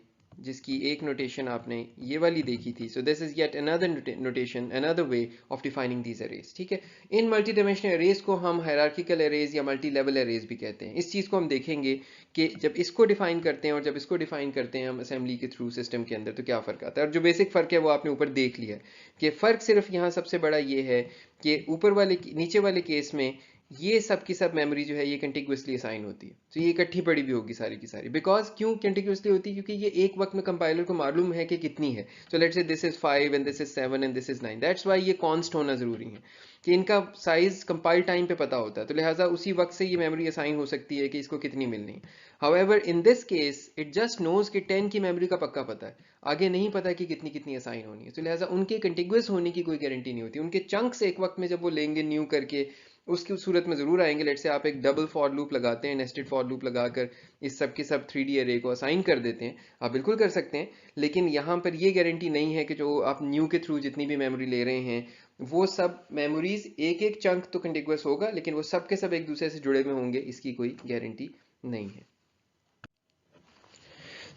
जिसकी एक notation आपने ये वाली देखी थी. So this is yet another notation, another way of defining these arrays. ठीक है. इन मल्टी डायमेंशनल arrays को हम हायरार्किकल arrays या मल्टी लेवल arrays भी कहते हैं. इस चीज़ को हम देखेंगे कि जब इसको डिफाइन करते हैं और जब इसको डिफाइन करते हैं हम असेंबली के थ्रू सिस्टम के अंदर, तो क्या फ़र्क आता है. और जो बेसिक फ़र्क है वो आपने ऊपर देख लिया है, कि फ़र्क सिर्फ यहाँ सबसे बड़ा ये है कि ऊपर वाले नीचे वाले केस में ये सब की सब मेमोरी जो है ये कंटिग्यूसली असाइन होती है, तो ये इकट्ठी पड़ी भी होगी सारी की सारी। बिकॉज क्यों कंटिग्यूसली होती है? क्योंकि ये एक वक्त में कंपाइलर को मालूम है कि कितनी है। So let's say this is 5 and this is 7 and this is 9, that's why ये कॉन्स्ट होना जरूरी है कि इनका साइज कंपाइल टाइम पे पता होता है, तो लिहाजा उसी वक्त से ये मेमोरी असाइन हो सकती है कि इसको कितनी मिलनी है। However in this case it just knows कि 10 की मेमोरी का पक्का पता है, आगे नहीं पता कि कितनी कितनी असाइन होनी है। तो लिहाजा उनके कंटिग्यूस होने की कोई गारंटी नहीं होती। उनके चंक्स एक वक्त में जब वो लेंगे न्यू करके, उसकी सूरत में ज़रूर आएंगे। लेट से आप एक डबल फॉर लूप लगाते हैं, नेस्टेड फॉर लूप लगाकर इस सब के सब 3D अरे को असाइन कर देते हैं, आप बिल्कुल कर सकते हैं। लेकिन यहाँ पर ये गारंटी नहीं है कि जो आप न्यू के थ्रू जितनी भी मेमोरी ले रहे हैं वो सब मेमोरीज एक एक चंक तो कंटिग्यूस होगा, लेकिन वो सब के सब एक दूसरे से जुड़े हुए होंगे, इसकी कोई गारंटी नहीं है।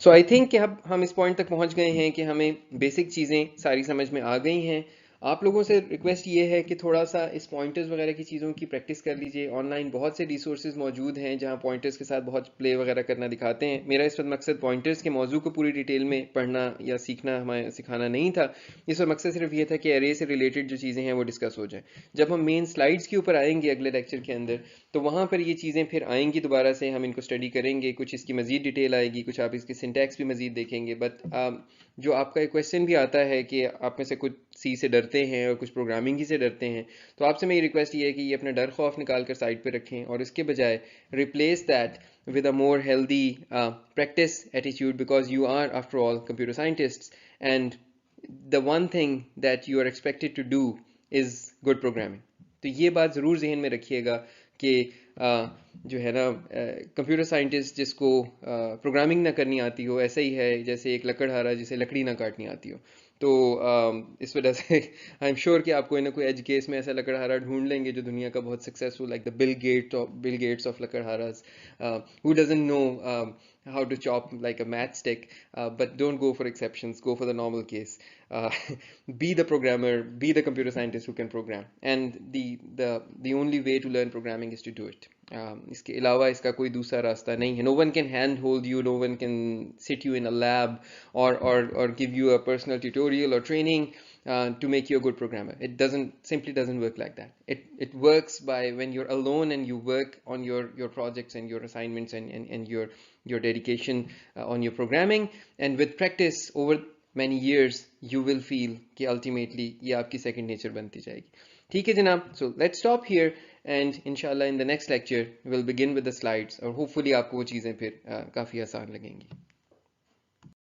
सो आई थिंक कि अब हम इस पॉइंट तक पहुंच गए हैं कि हमें बेसिक चीज़ें सारी समझ में आ गई हैं। आप लोगों से रिक्वेस्ट ये है कि थोड़ा सा इस पॉइंटर्स वगैरह की चीज़ों की प्रैक्टिस कर लीजिए। ऑनलाइन बहुत से रिसोर्सेज मौजूद हैं जहां पॉइंटर्स के साथ बहुत प्ले वगैरह करना दिखाते हैं। मेरा इस वक्त मकसद पॉइंटर्स के मौजू को पूरी डिटेल में पढ़ना या सीखना हमें सिखाना नहीं था। इस वक्त मकसद सिर्फ ये था कि एरे से रिलेटेड जो चीज़ें हैं वो डिस्कस हो जाए। जब हम मेन स्लाइड्स के ऊपर आएंगे अगले लेक्चर के अंदर, तो वहाँ पर ये चीज़ें फिर आएंगी दोबारा से, हम इनको स्टडी करेंगे, कुछ इसकी मज़ीद डिटेल आएगी, कुछ आप इसकी सिंटैक्स भी मज़ीद देखेंगे। बट जो आपका एक क्वेश्चन भी आता है कि आप में से कुछ सी से डरते हैं और कुछ प्रोग्रामिंग ही से डरते हैं, तो आपसे मेरी रिक्वेस्ट ये है कि ये अपना डर खौफ निकाल कर साइड पे रखें और इसके बजाय replace that with a more healthy practice attitude, because you are after all computer scientists, and the one thing that you are expected to do is good programming. तो ये बात ज़रूर जहन में रखिएगा कि जो है ना कंप्यूटर साइंटिस्ट जिसको प्रोग्रामिंग ना करनी आती हो, ऐसा ही है जैसे एक लकड़हारा जिसे लकड़ी ना काटनी आती हो। तो इस वजह से आई एम श्योर कि आप कोई ना कोई एज केस में ऐसा लकड़हारा ढूंढ लेंगे जो दुनिया का बहुत successful, like the Bill Gates of लकड़हारास, who doesn't know how to chop like a matchstick, but don't go for exceptions, go for the normal case. uh, be the programmer, be the computer scientist who can program, and the only way to learn programming is to do it. इसके अलावा इसका कोई दूसरा रास्ता नहीं है. No one can hand hold you, no one can sit you in a lab or give you a personal tutorial or training to make you a good programmer. It simply doesn't work like that. It works by when you're alone and you work on your projects and your assignments and your dedication on your programming, and with practice over many years you will feel कि ultimately ये आपकी second nature बनती जाएगी. ठीक है जनाब, so let's stop here and inshallah in the next lecture we'll begin with the slides और hopefully आपको वो चीज़ें फिर काफ़ी आसान लगेंगी.